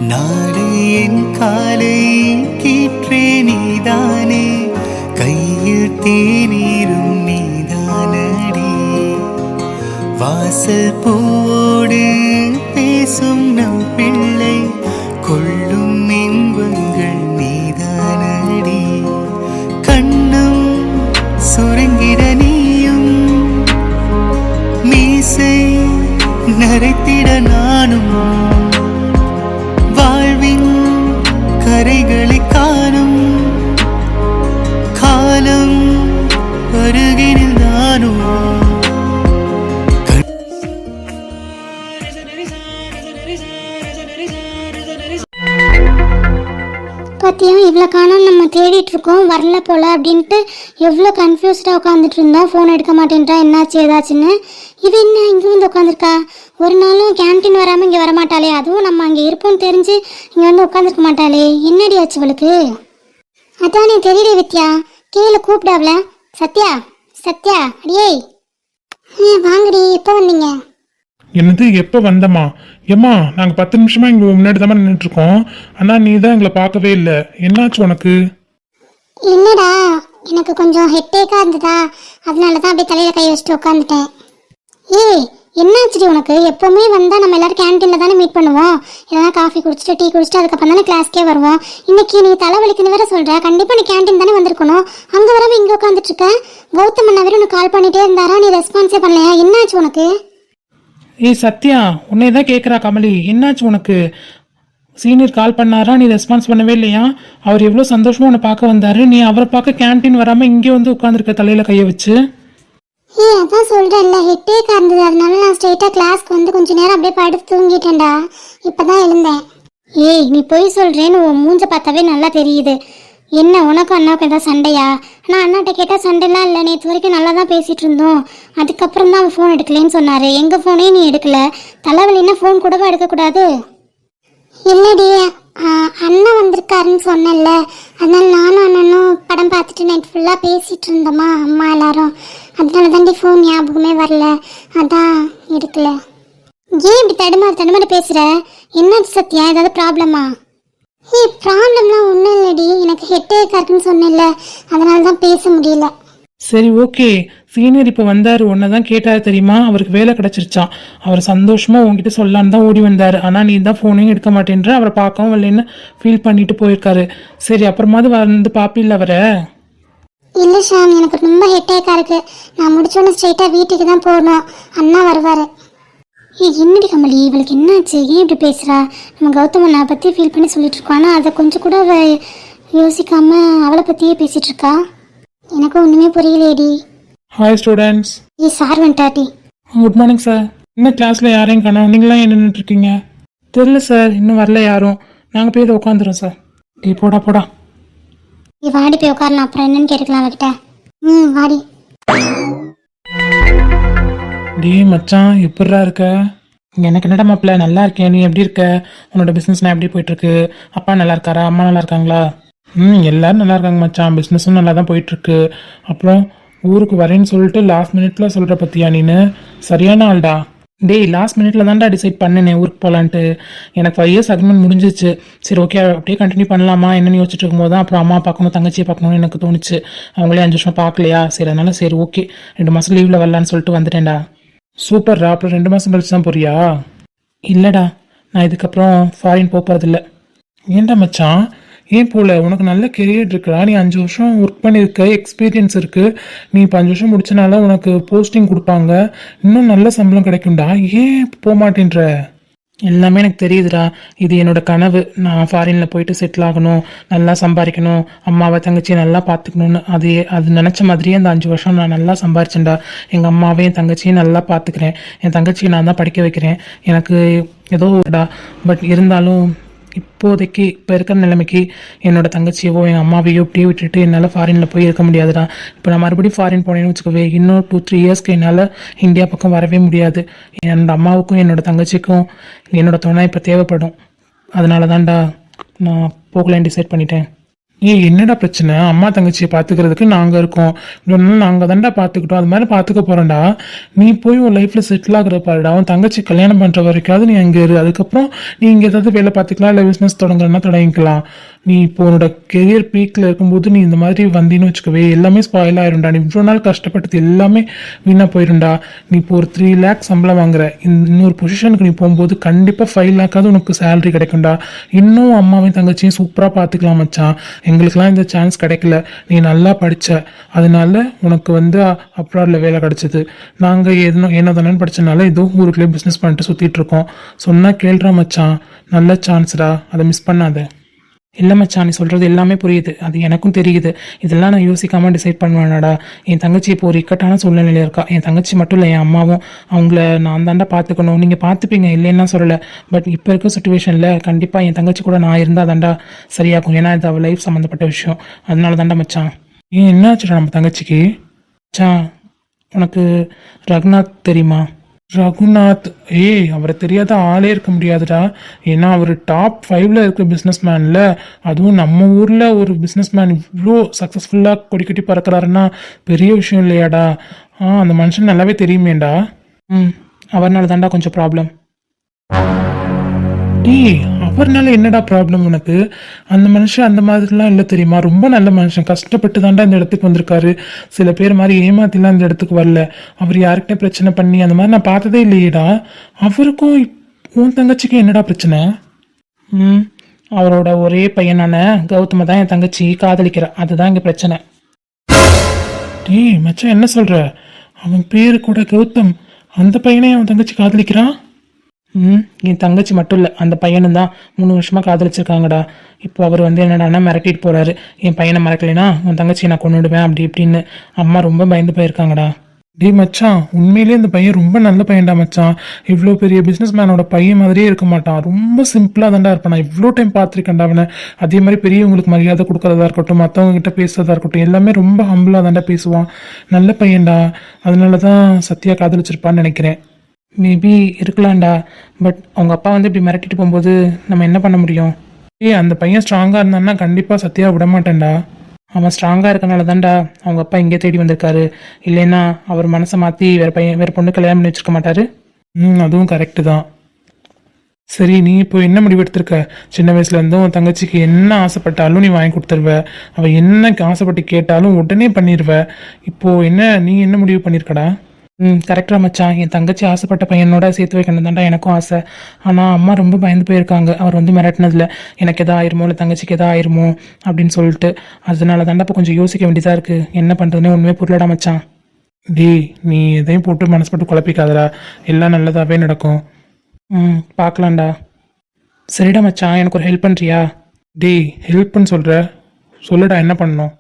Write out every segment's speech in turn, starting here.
நாடு என் காலை கீற்றே நீதானே, கையில் தேநீரும் நீதானடி. வாசல் பூவோடு பேசும் நம் பிள்ளை, கொள்ளும் இன்பங்கள் நீதானடி. கண்ணும் சுருங்கிட நீயும், மீசை நரைத்திட நானும், வாழ்வின் கரைகளை காணும் காலம் அருகினில் நானும். பார்த்தியா, இவ்வளோ காணோம் நம்ம தேடிட்டு இருக்கோம், வரல போல அப்படின்ட்டு எவ்வளோ கன்ஃபியூஸ்டாக உட்காந்துட்டு இருந்தோம். ஃபோன் எடுக்க மாட்டேன்றா, என்னாச்சு ஏதாச்சுன்னு. இது என்ன இங்கே வந்து உட்காந்துருக்கா? ஒரு நாளும் கேன்டீன் வராமல் இங்கே வரமாட்டாளே, அதுவும் நம்ம அங்கே இருப்போம்னு தெரிஞ்சு இங்கே வந்து உட்காந்துருக்க மாட்டாளே, என்னடி ஆச்சு இவளுக்கு? அதானே தெரியல வித்யா, கீழே கூப்பிடாவல. சத்யா சத்யா அடியே வாங்கடி, எப்போ வந்தீங்க? என்னது எப்போ வந்தம்மா? ஏம்மா நாங்கள் 10 நிமிஷமா இங்கே முன்னாடி தான் நின்றுட்டு இருக்கோம். ஆனால் நீ தான் எங்களை பார்க்கவே இல்லை, என்னாச்சு உனக்கு? இல்லடா, எனக்கு கொஞ்சம் ஹெட்டேக்காக இருந்ததா, அதனால தான் அப்படியே தலையில் கை வச்சுட்டு உட்காந்துட்டேன். ஏய் என்னாச்சுடி உனக்கு? எப்போவுமே வந்தால் நம்ம எல்லாரும் கேன்டீனில் தானே மீட் பண்ணுவோம், இல்லைனா காஃபி குடிச்சிட்டு டீ குடிச்சிட்டு அதுக்கப்புறம் தானே கிளாஸ்க்கே வருவோம். இன்னைக்கு நீ தலைவலிக்குன்னு வேற சொல்கிற, கண்டிப்பாக நீ கேன்டீன் தானே வந்திருக்கணும், அங்கே வராமல் இங்கே உட்காந்துட்டு இருக்க. கௌதம் அண்ணா வேற உனக்கு கால் பண்ணிகிட்டே இருந்தாரா, நீ ரெஸ்பான்ஸே பண்ணலையா? என்னாச்சு உனக்கு? ஏய் சத்யா, உன்னை தான் கேட்குறா கமலி, என்னாச்சு உனக்கு? சீனியர் கால் பண்ணாரா, நீ ரெஸ்பான்ஸ் பண்ணவே இல்லையா? அவர் எவ்வளோ சந்தோஷமாக உன்னை பார்க்க வந்தார், நீ அவரை பார்க்க கேன்டீன் வராமல் இங்கே வந்து உட்காந்துருக்க தலையில் கையை வச்சு. அதான் சொல்கிறேன்ல, ஹெட்டேக்காக இருந்தது, அதனால நான் ஸ்ட்ரெயிட்டாக கிளாஸ்க்கு வந்து கொஞ்சம் நேரம் அப்படியே படுத்து தூங்கிட்டேன்டா, இப்போ தான் எழுந்தேன். ஏய் நீ போய் சொல்கிறேன்னு உன் மூஞ்ச பார்த்தாவே நல்லா தெரியுது. என்ன உனக்கும் அண்ணாவுக்கு ஏதாவது சண்டையா? நான் அண்ணாட்ட கேட்டால் சண்டைலாம் இல்லை, நேற்று வரைக்கும் நல்லா தான் பேசிகிட்டு இருந்தோம், அதுக்கப்புறம் தான் அவன் ஃபோன் எடுக்கலேன்னு சொன்னார். எங்கள் ஃபோனையும் நீ எடுக்கல, தலைவலின்னா ஃபோன் கூடவா எடுக்கக்கூடாது? இல்லடி, அண்ணன் வந்திருக்காருன்னு சொன்னல, அதனால நானும் அண்ணனும் படம் பார்த்துட்டு நைட் ஃபுல்லாக பேசிகிட்டு இருந்தோமா அம்மா எல்லாரும், அதனால தாண்டி ஃபோன் ஞாபகமே வரல, அதான் எடுக்கல. ஏன் இப்படி தடுமாறு பேசுகிற? என்னாச்சு சத்யா, ஏதாவது ப்ராப்ளமா? ப்ராப்ளம்லாம் ஒன்றும் இல்லடி, எனக்கு ஹெட்டேக்காக இருக்குன்னு சொன்னேன்ல, அதனால தான் பேச முடியல. சரி ஓகே, சீனியர் இப்போ வந்தார், உன்னை தான் கேட்டார் தெரியுமா, அவருக்கு வேலை கிடச்சிருச்சான், அவர் சந்தோஷமாக உங்ககிட்ட சொல்லலான்னு தான் ஓடி வந்தார். ஆனால் நீ தான் ஃபோனையும் எடுக்க மாட்டேன்ற, அவரை பார்க்கவும் இல்லைன்னு ஃபீல் பண்ணிட்டு போயிருக்காரு. சரி அப்புறமாவது வந்து பாப்பில்ல அவரை? இல்லை ஷாம், எனக்கு ரொம்ப ஹெட்டேக்காக இருக்குது, நான் முடிச்சோன்னு ஸ்ட்ரெயிட்டாக வீட்டுக்கு தான் போகணும், அண்ணா வருவார். என்னடி கமலி இவளுக்கு என்னாச்சு, ஏன் இப்படி பேசுகிறா? நம்ம கௌதம் அண்ணா பற்றி ஃபீல் பண்ணி சொல்லிட்டு இருக்கோம், ஆனால் அதை கொஞ்சம் கூட யோசிக்காமல் அவளை பற்றியே பேசிகிட்டு இருக்கா. எனக்கு ஒன்றுமே புரியலேடி. Hi students. சார் வந்துட்டாட்டி. Good morning sir. இன்னும் கிளாஸில் யாரையும் காணோம், நீங்களாம் என்ன நின்றுட்டுருக்கீங்க? தெரில சார், இன்னும் வரல யாரும், நாங்கள் போய் இதை உட்காந்துறோம் சார். டே போடா போடா. வாடி போய் உட்காரலாம், அப்புறம் என்னன்னு கேட்டுக்கலாம் அவகிட்ட. வாடி. டே மச்சான், எப்படிரா இருக்க? எனக்கு என்னடா மாப்பிள்ள, நல்லா இருக்கேன், நீ எப்படி இருக்க? உன்னோட பிஸ்னஸ்லாம் எப்படி போயிட்டுருக்கு? அப்பா நல்லா இருக்காரா, அம்மா நல்லா இருக்காங்களா? எல்லாரும் நல்லா இருக்காங்க மச்சான், பிஸ்னஸும் நல்லா தான் போயிட்டுருக்கு. அப்புறம் ஊருக்கு வரேன்னு சொல்லிட்டு லாஸ்ட் மினிட்ல சொல்கிற பற்றியா நீனு? சரியான ஆள்டா. டேய் லாஸ்ட் மினிட்ல தான்டா டிசைட் பண்ணினேன் ஊருக்கு போகலான்ட்டு. எனக்கு 5 இயர்ஸ் அக்ரிமெண்ட் முடிஞ்சிச்சு. சரி ஓகே அப்படியே கண்டினியூ பண்ணலாமா என்னன்னு யோசிச்சுட்டு இருக்கும்போது தான் அப்புறம் அம்மா பார்க்கணும் தங்கச்சியை பார்க்கணும்னு எனக்கு தோணுச்சு. அவங்களே 5 வருஷம் பார்க்கலையா, சரி அதனால சரி ஓகே 2 மாதம் லீவில் வரலான்னு சொல்லிட்டு வந்துட்டேன்டா. சூப்பர்ரா. அப்புறம் 2 மாதம் கழிச்சு தான் போறியா? இல்லைடா, நான் இதுக்கப்புறம் ஃபாரின் போகிறதில்ல. ஏன்டா மச்சான் ஏன் போல? உனக்கு நல்ல கெரியர் இருக்குடா, நீ 5 வருஷம் ஒர்க் பண்ணியிருக்க, எக்ஸ்பீரியன்ஸ் இருக்குது, நீ இப்போ 5 வருஷம் முடிச்சனால உனக்கு போஸ்டிங் கொடுப்பாங்க, இன்னும் நல்ல சம்பளம் கிடைக்கும்டா, ஏன் போக மாட்டேன்ற? எல்லாமே எனக்கு தெரியுதுடா, இது என்னோட கனவு. நான் ஃபாரினில் போயிட்டு செட்டில் ஆகணும், நல்லா சம்பாதிக்கணும், அம்மாவை தங்கச்சியை நல்லா பார்த்துக்கணுன்னு. அது நினச்ச மாதிரியே அந்த 5 வருஷம் நான் நல்லா சம்பாரிச்சேன்டா. எங்கள் அம்மாவையும் என் தங்கச்சியும் நல்லா பார்த்துக்கிறேன், என் தங்கச்சியை நான் தான் படிக்க வைக்கிறேன். எனக்கு ஏதோ பட் இருந்தாலும் இப்போதைக்கு இப்போ இருக்கிற நிலைமைக்கு என்னோட தங்கச்சியவோ எங்கள் அம்மாவையோ இப்படியே விட்டுட்டு என்னால் ஃபாரினில் போய் இருக்க முடியாதுடா. இப்போ நான் மறுபடியும் ஃபாரின் போனேன்னு வச்சுக்கவே, இன்னும் 2-3 இயர்ஸ்க்கு என்னால் இந்தியா பக்கம் வரவே முடியாது. என்னோட அம்மாவுக்கும் என்னோட தங்கச்சிக்கும் என்னோட துணை இப்போ தேவைப்படும். அதனால தான்டா நான் போகலான்னு டிசைட் பண்ணிட்டேன். ஏய் என்னடா பிரச்சனை? அம்மா தங்கச்சியை பார்த்துக்கிறதுக்கு நாங்கள் இருக்கோம். இவ்வளோ நாங்கள் தான்டா பார்த்துக்கிட்டோம். அது மாதிரி பார்த்துக்க போகிறோம்டா. நீ போய் உன் லைஃப்பில் செட்டில் ஆகுற பாருடா. அவன் தங்கச்சி கல்யாணம் பண்ணுற வரைக்காவது நீ அங்கே இரு. அதுக்கப்புறம் நீ இங்கே ஏதாவது வேலை பார்த்துக்கலாம், இல்லை பிஸ்னஸ் தொடங்குறன்னா தொடங்கிக்கலாம். நீ இப்போ உன்னோட கெரியர் பீக்கில் இருக்கும்போது நீ இந்த மாதிரி வந்தீன்னு வச்சுக்கவே எல்லாமே ஸ்பாயில் ஆயிரும்டா. நீ இவ்வளோ நாள் கஷ்டப்பட்டது எல்லாமே வீணாக போயிரும்டா. நீ இப்போ ஒரு 3 லேக் சம்பளம் வாங்குற, இன்னொரு பொசிஷனுக்கு நீ போகும்போது கண்டிப்பாக 5 லேக்காவது உனக்கு சேலரி கிடைக்கும்டா. இன்னும் அம்மாவையும் தங்கச்சியும் சூப்பராக பார்த்துக்கலாம் மச்சான். எங்களுக்கெல்லாம் இந்த சான்ஸ் கிடைக்கல. நீ நல்லா படித்த, அதனால உனக்கு வந்து அப்ராடில் வேலை கிடைச்சிது. நாங்கள் என்ன தானே படித்தனால ஏதோ ஊருக்குள்ளே பிஸ்னஸ் பண்ணிட்டு சுற்றிட்டு இருக்கோம். சொன்னால் கேள்றா மச்சான், நல்ல சான்ஸ்டா, அதை மிஸ் பண்ணாத. இல்லை மச்சான், நீ சொல்கிறது எல்லாமே புரியுது, அது எனக்கும் தெரியுது. இதெல்லாம் நான் யோசிக்காமல் டிசைட் பண்ணுவேனாடா. என் தங்கச்சி இப்போ ஒரு இக்கட்டான சூழ்நிலையில் இருக்கா. என் தங்கச்சி மட்டும் இல்லை, என் அம்மாவும். அவங்கள நான் தாண்டா பார்த்துக்கணும். நீங்கள் பார்த்துப்பீங்க, இல்லைன்னா சொல்லலை. பட் இப்போ இருக்க சுச்சுவேஷனில் கண்டிப்பாக என் தங்கச்சி கூட நான் இருந்தால் தாண்டா சரியாகும். ஏன்னா இது அவள் லைஃப் சம்மந்தப்பட்ட விஷயம். அதனால தாண்டா மச்சான். ஏன் என்னாச்சுடா நம்ம தங்கச்சிக்கு? மச்சான், உனக்கு ரகுநாத் தெரியுமா? ரகுநாத்? அவரை தெரியாத ஆளே இருக்க முடியாதுடா. ஏன்னா அவர் டாப் 5ல இருக்க பிஸ்னஸ் மேன்ல. அதுவும் நம்ம ஊரில் ஒரு பிஸ்னஸ் மேன் இவ்வளோ சக்ஸஸ்ஃபுல்லாக கொடி கட்டி பறக்கிறாருன்னா பெரிய விஷயம் இல்லையாடா? அந்த மனுஷன் நல்லாவே தெரியுமேடா. அவர்னால தாண்டா கொஞ்சம் ப்ராப்ளம். அவர்னால என்னடா ப்ராப்ளம் உனக்கு? அந்த மனுஷன் அந்த மாதிரிலாம் இல்லை தெரியுமா? ரொம்ப நல்ல மனுஷன். கஷ்டப்பட்டு தாண்டா இந்த இடத்துக்கு வந்திருக்காரு. சில பேர் மாதிரி ஏமாத்திலாம் இந்த இடத்துக்கு வரல. அவர் யாருக்கிட்டே பிரச்சனை பண்ணி அந்த மாதிரி நான் பார்த்ததே இல்லையேடா. அவருக்கும் உன் தங்கச்சிக்கும் என்னடா பிரச்சனை? அவரோட ஒரே பையனான கௌதம தான் என் தங்கச்சி காதலிக்கிறா. அதுதான் இங்கே பிரச்சனை. மச்சான் என்ன சொல்ற? அவன் பேரு கூட கௌதம். அந்த பையனே அவன் தங்கச்சி காதலிக்கிறான்? என் தங்கச்சி மட்டும் இல்லை, அந்த பையனும் தான் 3 வருஷமாக காதலிச்சிருக்காங்கடா. இப்போ அவர் வந்து என்னடானா மிரட்டிட்டு போகிறாரு. என் பையனை மறக்கலைன்னா உன் தங்கச்சியை நான் கொண்டுடுவேன் அப்படி இப்படின்னு. அம்மா ரொம்ப பயந்து போயிருக்காங்கடா. மச்சான், உண்மையிலேயே இந்த பையன் ரொம்ப நல்ல பையன்டா மச்சான். இவ்வளோ பெரிய பிஸ்னஸ் மேனோட பையன் மாதிரியே இருக்க மாட்டான். ரொம்ப சிம்பிளாக தாண்டா இருப்பான். நான் இவ்வளோ டைம் பார்த்துருக்கேன்டா அவனை. அதே மாதிரி பெரியவங்களுக்கு மரியாதை கொடுக்கறதா இருக்கட்டும், மற்றவங்க கிட்ட பேசுறதா இருக்கட்டும், எல்லாமே ரொம்ப ஹம்பிளாக தாண்டா பேசுவான். நல்ல பையன்டா. அதனால தான் சத்யா காதலிச்சிருப்பான்னு நினைக்கிறேன். மேபி இருக்கலாம்டா. பட் அவங்க அப்பா வந்து இப்படி மிரட்டிட்டு போகும்போது நம்ம என்ன பண்ண முடியும்? அந்த பையன் ஸ்ட்ராங்காக இருந்தான்னா கண்டிப்பாக சத்யா விட மாட்டேன்டா. அவன் ஸ்ட்ராங்காக இருக்கனால தான்டா அவங்க அப்பா இங்கே தேடி வந்திருக்காரு. இல்லைன்னா அவர் மனசை மாற்றி வேறு பொண்ணு கல்யாணம் பண்ணி வச்சிருக்க மாட்டாரு. அதுவும் கரெக்டு தான். சரி, நீ இப்போ என்ன முடிவெடுத்திருக்க? சின்ன வயசுலேருந்தும் உன் தங்கச்சிக்கு என்ன ஆசைப்பட்டாலும் நீ வாங்கி கொடுத்துருவ. அவள் என்ன ஆசைப்பட்டு கேட்டாலும் உடனே பண்ணிடுவ. இப்போது நீ என்ன முடிவு பண்ணியிருக்கடா? கரெக்டாக மச்சான். என் தங்கச்சி ஆசைப்பட்ட பையனோட சேர்த்து வைக்கணும் தாண்டா எனக்கும் ஆசை. ஆனால் அம்மா ரொம்ப பயந்து போயிருக்காங்க. அவர் வந்து மிரட்டினதில் எனக்கு எதா ஆயிருமோ, இல்லை தங்கச்சிக்கு எதா ஆயிருமோ அப்படின்னு சொல்லிட்டு. அதனால தாண்டா இப்போ கொஞ்சம் யோசிக்க வேண்டியதாக இருக்குது. என்ன பண்ணுறதுனே ஒன்றுமே புரியலடா மச்சான். நீ எதையும் போட்டு மனசுப்பட்டு குழப்பிக்காதடா. எல்லாம் நல்லதாகவே நடக்கும். பார்க்கலாம்டா. சரிடா மச்சான், எனக்கு ஒரு ஹெல்ப் பண்ணுறியா? ஹெல்ப்னு சொல்லுடா, என்ன பண்ணணும்?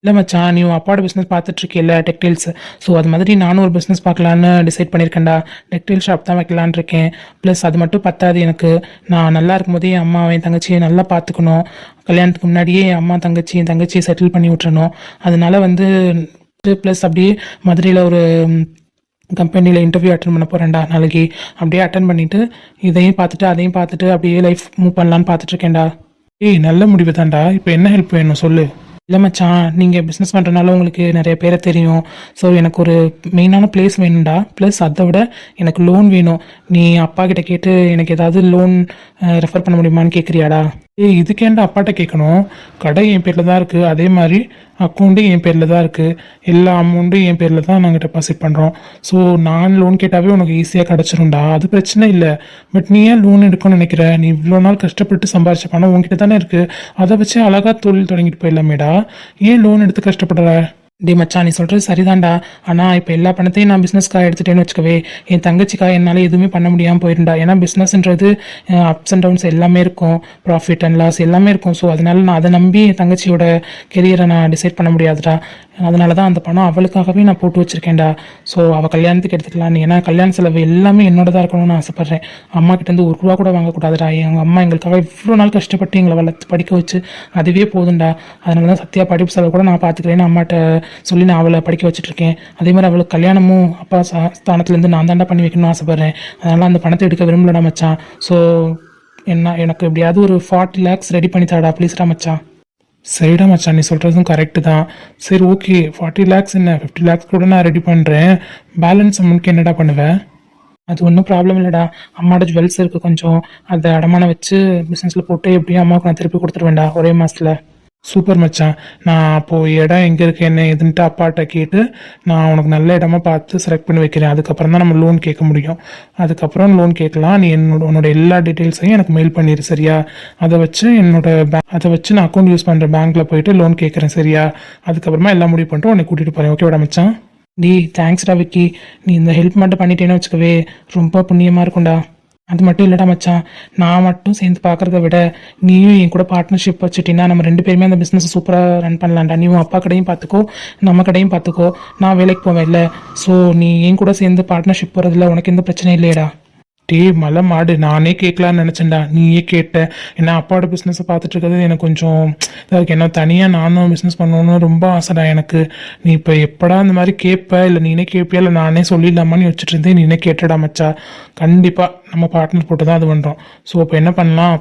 இல்லை மச்சான், நீ அப்பாவோட பிஸ்னஸ் பார்த்துட்ருக்கேல்ல, டெக்டைல்ஸ். ஸோ அது மாதிரி நானும் ஒரு பிஸ்னஸ் பார்க்கலான்னு டிசைட் பண்ணியிருக்கேன்டா. டெக்டைல் ஷாப் தான் வைக்கலான் இருக்கேன். ப்ளஸ் அது மட்டும் பத்தாது எனக்கு. நான் நல்லா இருக்கும்போதே என் அம்மாவை என் தங்கச்சியை நல்லா பார்த்துக்கணும். கல்யாணத்துக்கு முன்னாடியே என் தங்கச்சியை செட்டில் பண்ணி விட்டுறணும். அதனால வந்து ப்ளஸ் அப்படியே மதுரையில் ஒரு கம்பெனியில் இன்டர்வியூ அட்டன் பண்ண போகிறேன்டா நாளைக்கு. அப்படியே அட்டன் பண்ணிவிட்டு இதையும் பார்த்துட்டு அதையும் பார்த்துட்டு அப்படியே லைஃப் மூவ் பண்ணலான்னு பார்த்துட்ருக்கேன்டா. நல்ல முடிவு தான்டா. இப்போ என்ன ஹெல்ப் வேணும் சொல்லு. இல்லை மச்சான், நீங்கள் பிஸ்னஸ் பண்ணுறதுனால உங்களுக்கு நிறைய பேரை தெரியும். ஸோ எனக்கு ஒரு மெயினான பிளேஸ் வேணும்டா. ப்ளஸ் அதை விட எனக்கு லோன் வேணும். நீ அப்பா கிட்ட கேட்டு எனக்கு ஏதாவது லோன் ரெஃபர் பண்ண முடியுமான்னு கேட்குறியாடா? இதுக்கேண்டா அப்பாட்ட கேட்கணும்? கடை என் பேரில் தான் இருக்குது. அதே மாதிரி அக்கௌண்ட்டும் என் பேரில் தான் இருக்குது. எல்லா அமௌண்ட்டும் என் பேரில் தான் நாங்கள் டெபாசிட் பண்ணுறோம். ஸோ நான் லோன் கேட்டாவே உனக்கு ஈஸியாக கிடச்சிரும்டா. அது பிரச்சனை இல்லை. பட் நீ ஏன் லோன் எடுக்கணும்னு நினைக்கிற? நீ இவ்வளோ நாள் கஷ்டப்பட்டு சம்பாரிச்ச பணம் உங்ககிட்ட தானே இருக்குது. அதை வச்சு அழகாக தொழில் தொடங்கிட்டு போயிடலாமேடா. ஏன் லோன் எடுத்து கஷ்டப்படுற? மச்சான், நீ சொல்கிறது சரிதான்டா. ஆனால் இப்போ எல்லா பணத்தையும் நான் பிஸ்னஸ்க்காக எடுத்துட்டேன்னு வச்சுக்கவே, என் தங்கச்சிக்காக என்னால் எதுவுமே பண்ண முடியாமல் போயிருந்தா. ஏன்னா பிஸ்னஸ்ன்றது அப்ஸ் அண்ட் டவுன்ஸ் எல்லாமே இருக்கும், ப்ராஃபிட் அண்ட் லாஸ் எல்லாமே இருக்கும். ஸோ அதனால நான் அதை நம்பி என் தங்கச்சியோட கெரியரை நான் டிசைட் பண்ண முடியாதுடா. அதனால தான் அந்த பணம் அவளுக்காகவே நான் போட்டு வச்சுருக்கேன்டா. ஸோ அவள் கல்யாணத்துக்கு எடுத்துக்கலான்னு. ஏன்னா கல்யாண செலவு எல்லாமே என்னோட தான் இருக்கணும்னு ஆசைப்பட்றேன். அம்மா கிட்டேருந்து ₹1 கூட வாங்கக்கூடாதுடா. எங்கள் அம்மா எங்களுக்காக இவ்வளோ நாள் கஷ்டப்பட்டு எங்களை வளர்த்து படிக்க வச்சு அதுவே போதும்டா. அதனால தான் சத்யா படிப்பு செலவு கூட நான் பார்த்துக்கிறேன்னு அம்மாட்ட சொல்லி நான் அவளை படிக்க வச்சுட்ருக்கேன். அதே மாதிரி அவளுக்கு கல்யாணமும் அப்பா ஸ்தானத்துலேருந்து நான் தாண்டா பண்ணி வைக்கணும்னு ஆசைப்பட்றேன். அதனால் அந்த பணத்தை எடுக்க விரும்பலடா மச்சான். ஸோ எனக்கு எப்படியாவது ஒரு 40 lakhs ரெடி பண்ணி தாடா ப்ளீஸ்டா மச்சான். சரிடா மச்சான், நீ சொல்கிறதும் கரெக்டு தான். சரி ஓகே, 40 லேக்ஸ் என்ன 50 லேக்ஸ் கூட நான் ரெடி பண்ணுறேன். பேலன்ஸ் அமௌண்ட்க்கு என்னடா பண்ணுவேன்? அது ஒன்றும் ப்ராப்ளம் இல்லைடா. அம்மாவோட ஜுவல்ஸ் இருக்குது கொஞ்சம், அதை அடமானம் வச்சு பிஸ்னஸில் போட்டு எப்படியும் அம்மாவுக்கு நான் திருப்பி கொடுத்துருவேன்டா ஒரே மாதத்தில். சூப்பர் மச்சான். நான் அப்போது இடம் எங்கே இருக்கு என்ன எதுன்ட்டு அப்பாட்ட கேட்டு நான் உனக்கு நல்ல இடமா பார்த்து செலக்ட் பண்ணி வைக்கிறேன். அதுக்கப்புறம் தான் நம்ம லோன் கேட்க முடியும். அதுக்கப்புறம் லோன் கேட்கலாம். நீ உன்னோட எல்லா டீட்டெயில்ஸையும் எனக்கு மெயில் பண்ணிடு சரியா? அதை வச்சு நான் அக்கௌண்ட் யூஸ் பண்ணுற பேங்க்கில் போயிட்டு லோன் கேட்குறேன் சரியா? அதுக்கப்புறமா எல்லாம் முடிவு பண்ணிட்டு உன்னை கூட்டிகிட்டு போகிறேன். ஓகேவாடா மச்சான்? தேங்க்ஸ்டா விக்கி. நீ இந்த ஹெல்ப் மட்டும் பண்ணிட்டேன்னு வச்சுக்கவே ரொம்ப புண்ணியமாக இருக்கும்டா. அது மட்டும் இல்லைடா மச்சான், நான் மட்டும் சேர்ந்து பார்க்குறத விட நீயும் என் கூட பார்ட்னர்ஷிப் வச்சுட்டீங்கன்னா நம்ம 2 பேருமே அந்த பிஸ்னஸ் சூப்பராக ரன் பண்ணலாம்டா. நீ உன் அப்பா கடையும் பார்த்துக்கோ, நம்ம கடையும் பார்த்துக்கோ. நான் வேலைக்கு போவேன் இல்லை, ஸோ நீ என் கூட சேர்ந்து பார்ட்னர்ஷிப் போகிறதுல உனக்கு எந்த பிரச்சனையும் இல்லையடா. மலை மாடு, நானே கேட்கலான்னு நினச்சேன்டா, நீயே கேட்ட. ஏன்னா அப்பாவோட பிஸ்னஸை பார்த்துட்டு இருக்கிறது எனக்கு கொஞ்சம் அதுக்கு என்ன தனியாக நானும் பிஸ்னஸ் பண்ணணும்னு ரொம்ப ஆசைடா எனக்கு. நீ இப்போ எப்படா இந்த மாதிரி கேட்ப, இல்லை நீனே கேட்பியா, இல்லை நானே சொல்லிடலாமான்னு வச்சுட்டு இருந்தேன். நீனே கேட்டடா மச்சா. கண்டிப்பாக நம்ம பார்ட்னர் போட்டு தான் அது பண்ணுறோம். ஸோ இப்போ என்ன பண்ணலாம்,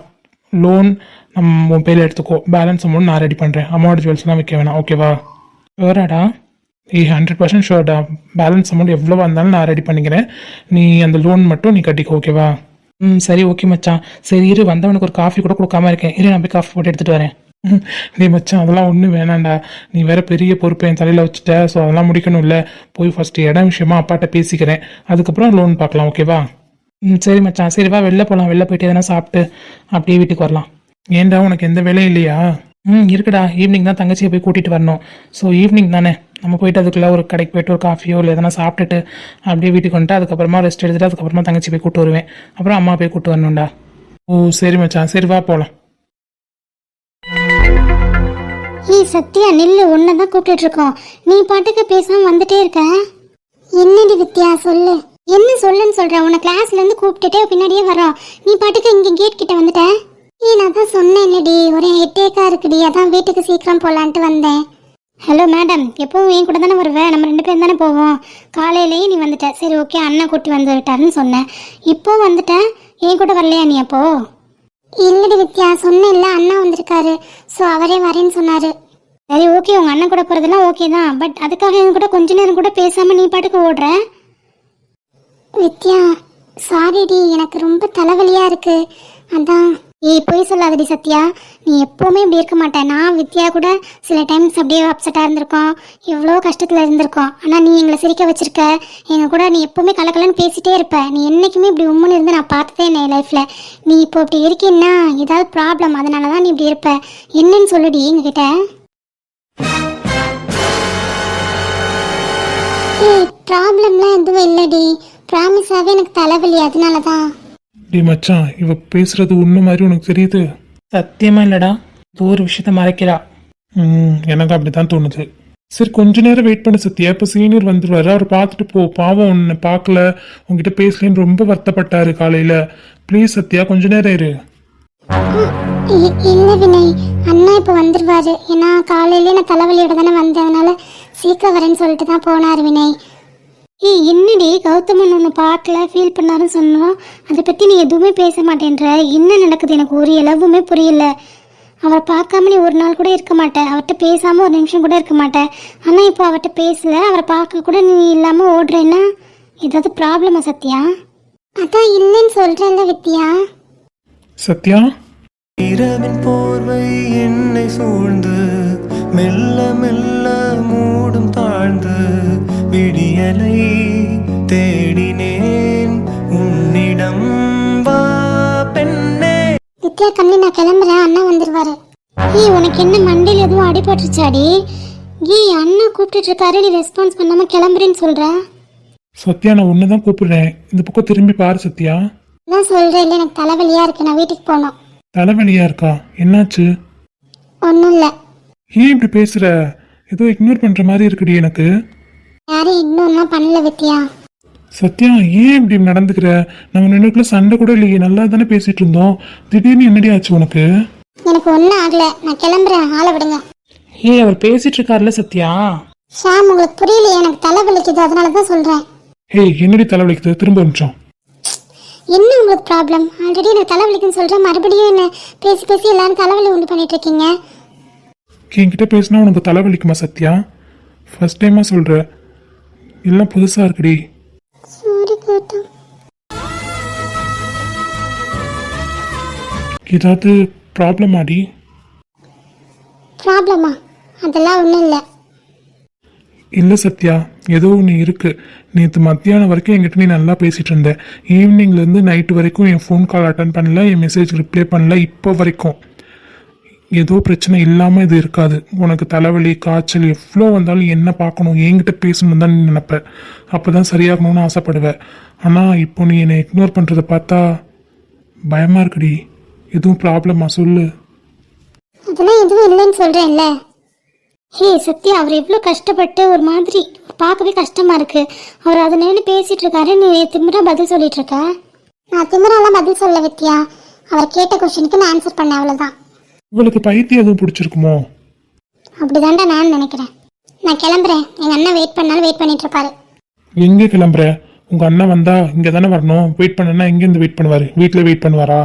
லோன் நம்ம உன் பேரில் எடுத்துக்கோ, பேலன்ஸ் அமௌண்ட் நான் ரெடி பண்ணுறேன். அம்மாவோட ஜுவல்ஸ்லாம் வைக்க வேணாம், ஓகேவா? வேறாடா 100% ஷுவர்டா. பேலன்ஸ் அமௌண்ட் எவ்வளோ வந்தாலும் நான் ரெடி பண்ணிக்கிறேன். நீ அந்த லோன் மட்டும் நீ கட்டிக்கோ, ஓகேவா? சரி ஓகே மச்சான். சரி இரு, வந்தவனுக்கு ஒரு காஃபி கூட கொடுக்காம இருக்கேன். இரு நான் போய் காஃபி போட்டு எடுத்துகிட்டு வரேன். நீ மச்சான் அதெல்லாம் ஒன்றும் வேணாண்டா. நீ வேற பெரிய பொறுப்பை என் தலையில் வச்சுட்ட. ஸோ அதெல்லாம் முடிக்கணும்ல. போய் ஃபஸ்ட்டு இடம் விஷயமா அப்பாட்ட பேசிக்கிறேன். அதுக்கப்புறம் லோன் பார்க்கலாம், ஓகேவா? சரி மச்சான். சரி வா வெளில போகலாம். வெளில போயிட்டு எதனா சாப்பிட்டு அப்படியே வீட்டுக்கு வரலாம். ஏன்டா உனக்கு எந்த வேலையும் இல்லையா? இருக்குடா. ஈவினிங் தான் தங்கச்சியை போய் கூட்டிகிட்டு வரணும். ஸோ ஈவினிங் தானே, நம்ம போயிட்டு அதுக்குள்ளே ஒரு கடைக்கு போயிட்டு ஒரு காஃபியோ இல்லை எதனா சாப்பிட்டுட்டு அப்படியே வீட்டுக்கு வந்துட்டு அதுக்கப்புறமா ரெஸ்ட் எடுத்துட்டு அதுக்கப்புறமா தங்கச்சி போய் கூட்டு வருவேன். அப்புறம் அம்மா போய் கூட்டு வரணும்டா. ஓ சரி மச்சான், சரி வா போகலாம். சத்யா நில்லு, உன்னை தான் கூப்பிட்டு இருக்கோம். நீ பாட்டுக்கு பேசாம வந்துட்டே இருக்க. என்னடி வித்யா சொல்லு. என்ன சொல்லுன்னு சொல்ற? உன்னை கிளாஸ்ல இருந்து கூப்பிட்டுட்டே பின்னாடியே வரோம். நீ பாட்டுக்கு இங்க கேட் கிட்ட வந்துட்ட. நான் தான் சொன்னேன்டி, ஒரே ஹெட்டேக்கா இருக்குடி, அதான் வீட்டுக்கு சீக்கிரம் போலான்ட்டு வந்தேன். ஹலோ மேடம், எப்பவும் என் கூட தானே வருவேன், நம்ம 2 பேரும் தானே போவோம். காலையிலேயே நீ வந்துட்ட. சரி ஓகே, அண்ணன் கூட்டி வந்துட்டாருன்னு சொன்னேன். இப்போ வந்துட்டேன், என் கூட வரலையா நீ? அப்போ இல்லடி வித்யா, சொன்னேன்ல அண்ணா வந்திருக்காரு, ஸோ அவரே வரேன்னு சொன்னாரு. சரி ஓகே, உங்க அண்ணன் கூட போறதெல்லாம் ஓகே தான். பட் அதுக்காக என் கூட கொஞ்ச நேரம் கூட பேசாம நீ பாட்டுக்கு ஓடுற. வித்யா சாரிடி, எனக்கு ரொம்ப தலைவலியா இருக்கு, அதான். போய் சொல்லாதடி சத்யா, நீ எப்போவுமே இப்படி இருக்க மாட்டேன். நான் வித்யா கூட சில டைம்ஸ் அப்படியே அப்செட்டாக இருந்திருக்கோம், எவ்வளோ கஷ்டத்தில் இருந்திருக்கோம். ஆனால் நீ எங்களை சிரிக்க வச்சிருக்க, எங்கள் கூட நீ எப்போவுமே கலக்கலன்னு பேசிகிட்டே இருப்ப. நீ என்றைக்குமே இப்படி உம்முன்னு இருந்து நான் பார்த்ததே என் லைஃப்பில். நீ இப்போ இப்படி இருக்கீன்னா ஏதாவது ப்ராப்ளம், அதனால தான் நீ இப்படி இருப்ப. என்னன்னு சொல்லுடி எங்ககிட்ட. ப்ராப்ளம்லாம் எதுவும் இல்லடி, ப்ராமிஸாகவே எனக்கு தலைவலி, அதனால தான். டி மச்சான், இவ பேசுறது உண்மை மாதிரி உனக்கு தெரியுது? சத்தியமா இல்லடா, ஒரு விஷயத்த மறைக்கிறா. எனக்கு அப்படித்தான் தோணுது. சரி கொஞ்ச நேரம் வெயிட் பண்ண சத்யா, இப்போ சீனியர் வந்துருவாரு, அவர் பார்த்துட்டு போ. பாவம் உன்னை பார்க்கல, உங்ககிட்ட பேசலன்னு ரொம்ப வருத்தப்பட்டாரு காலையில. ப்ளீஸ் சத்யா கொஞ்ச நேரம் இரு. இல்லை வினய், அண்ணா இப்போ வந்துடுவாரு. ஏன்னா காலையிலே நான் தலைவலியோட தானே வந்தேன், அதனால சீக்கிரம் வரேன்னு சொல்லிட்டு தான் போனார் வினய். என்னடி கௌதமன் ஒன்று பார்க்கல ஃபீல் பண்ணாருன்னு சொன்னோம், அதை பற்றி நீ எதுவுமே பேச மாட்டேன்ற. என்ன நடக்குது எனக்கு ஒரு இலவுமே புரியல. அவரை பார்க்காம நீ ஒரு நாள் கூட இருக்க மாட்டேன், அவர்கிட்ட பேசாமல் ஒரு நிமிஷம் கூட இருக்க மாட்டேன். ஆனால் இப்போ அவர்கிட்ட பேசல, அவரை பார்க்க கூட நீ இல்லாமல் ஓடுறேன்னா ஏதாவது ப்ராப்ளமா சத்யா? அதான் இல்லைன்னு சொல்கிறேன்ல வித்யா. சத்யா, இரவின் போர்வை என்னை சூழ்ந்து மெல்ல மெல்ல மூடும் தாழ்ந்து விடியலை தேடினேன் உன்னிடம் வா பெண்ணே. வித்யா கண்ணி, நான் கிளம்புறேன், அண்ணா வந்துருவாரு. உனக்கு என்ன மண்டையில் எதுவும் அடிபட்டுருச்சாடி? அண்ணா கூப்பிட்டு இருக்காரு, நீ ரெஸ்பான்ஸ் பண்ணாம கிளம்புறேன்னு சொல்ற. சத்யா நான் ஒன்று தான் கூப்பிடுறேன், இந்த பக்கம் திரும்பி பாரு சத்யா. நான் சொல்றேன் இல்லை, எனக்கு தலைவலியா இருக்கு, நான் வீட்டுக்கு போகணும். தலைவலியா இருக்கா? என்னாச்சு? ஒன்றும் இல்லை. ஏன் இப்படி பேசுற? ஏதோ இக்னோர் பண்ற மாதிரி இருக்குடி எனக்கு. யாரும் இன்னும் பண்ணல வித்யா. சத்யா ஏன் இப்படி நடந்துக்கிற? நம்ம நின்றுக்குள்ள சண்டை கூட இல்லையே, நல்லா தானே பேசிட்டு இருந்தோம். திடீர்னு என்னடி ஆச்சு உனக்கு? எனக்கு ஒன்றும் ஆகல, நான் கிளம்புறேன், ஆளை விடுங்க. அவர் பேசிட்டு இருக்காருல்ல சத்யா. ஷாம் உங்களுக்கு புரியலையே, எனக்கு தலை வலிக்குது, அதனால தான் சொல்றேன். என்னடி தலைவலிக்குது? திரும்ப ஒரு நிமிஷம். என்ன உங்களுக்கு ப்ராப்ளம்? ஆல்ரெடி எனக்கு தலைவலிக்குன்னு சொல்றேன், மறுபடியும் என்ன பேசி பேசி எல்லாரும் தலைவலி உண்டு பண்ணிட்டு இருக்கீங்க. என்கிட்ட பேசினா உனக்கு தலைவலிக்குமா சத்யா? ஃபர்ஸ்ட் டைமாக சொல்கிற, எல்லாம் புதுசாக இருக்குடி. சாரி கௌதம். ஏதாவது ப்ராப்ளம் ஆடி? ப்ராப்ளமா? அதெல்லாம் ஒன்றும் இல்லை. இல்லை சத்யா, ஏதோ ஒன்று இருக்கு. நேற்று மத்தியானம் வரைக்கும் என்கிட்ட நீ நல்லா பேசிட்டு இருந்த. ஈவினிங்லேருந்து நைட்டு வரைக்கும் என் ஃபோன் கால் அட்டன் பண்ணல, என் மெசேஜ் ரிப்ளை பண்ணல. இப்போ வரைக்கும் ஏதோ பிரச்சனை இல்லாமல் இது இருக்காது. உனக்கு தலைவலி காய்ச்சல் எவ்வளோ வந்தாலும் என்ன பார்க்கணும், என்கிட்ட பேசணும் தான் நீ நினைப்ப. அப்போ தான் சரியாகணும்னு ஆசைப்படுவேன். ஆனால் இப்போ நீ என்னை இக்னோர் பண்ணுறத பார்த்தா பயமாக இருக்குடி. எதுவும் ப்ராப்ளமா சொல்லு. அதெல்லாம் எதுவும் இல்லைன்னு சொல்கிறேன்ல. ஹே சத்யா, அவர் எவ்வளோ கஷ்டப்பட்டு ஒரு மாதிரி பார்க்கவே கஷ்டமா இருக்கு. அவர் அதை நின்று பேசிட்டு இருக்காரு, நீ திமிரா பதில் சொல்லிட்டு இருக்க. நான் திமிராலாம் பதில் சொல்ல வித்யா. அவர் கேட்ட கொஸ்டினுக்கு நான் ஆன்சர் பண்ணேன், அவ்வளோதான். இவளுக்கு பைத்தியம் எதுவும் பிடிச்சிருக்குமோ? அப்படிதான்டா நான் நினைக்கிறேன். நான் கிளம்புறேன். எங்கள் அண்ணன் வெயிட் பண்ணாலும் வெயிட் பண்ணிட்டு இருப்பாரு. எங்கே கிளம்புற? உங்கள் அண்ணன் வந்தா இங்கே தானே வரணும். வெயிட் பண்ணனா எங்கேருந்து வெயிட் பண்ணுவார்? வீட்டில் வெயிட் பண்ணுவாரா?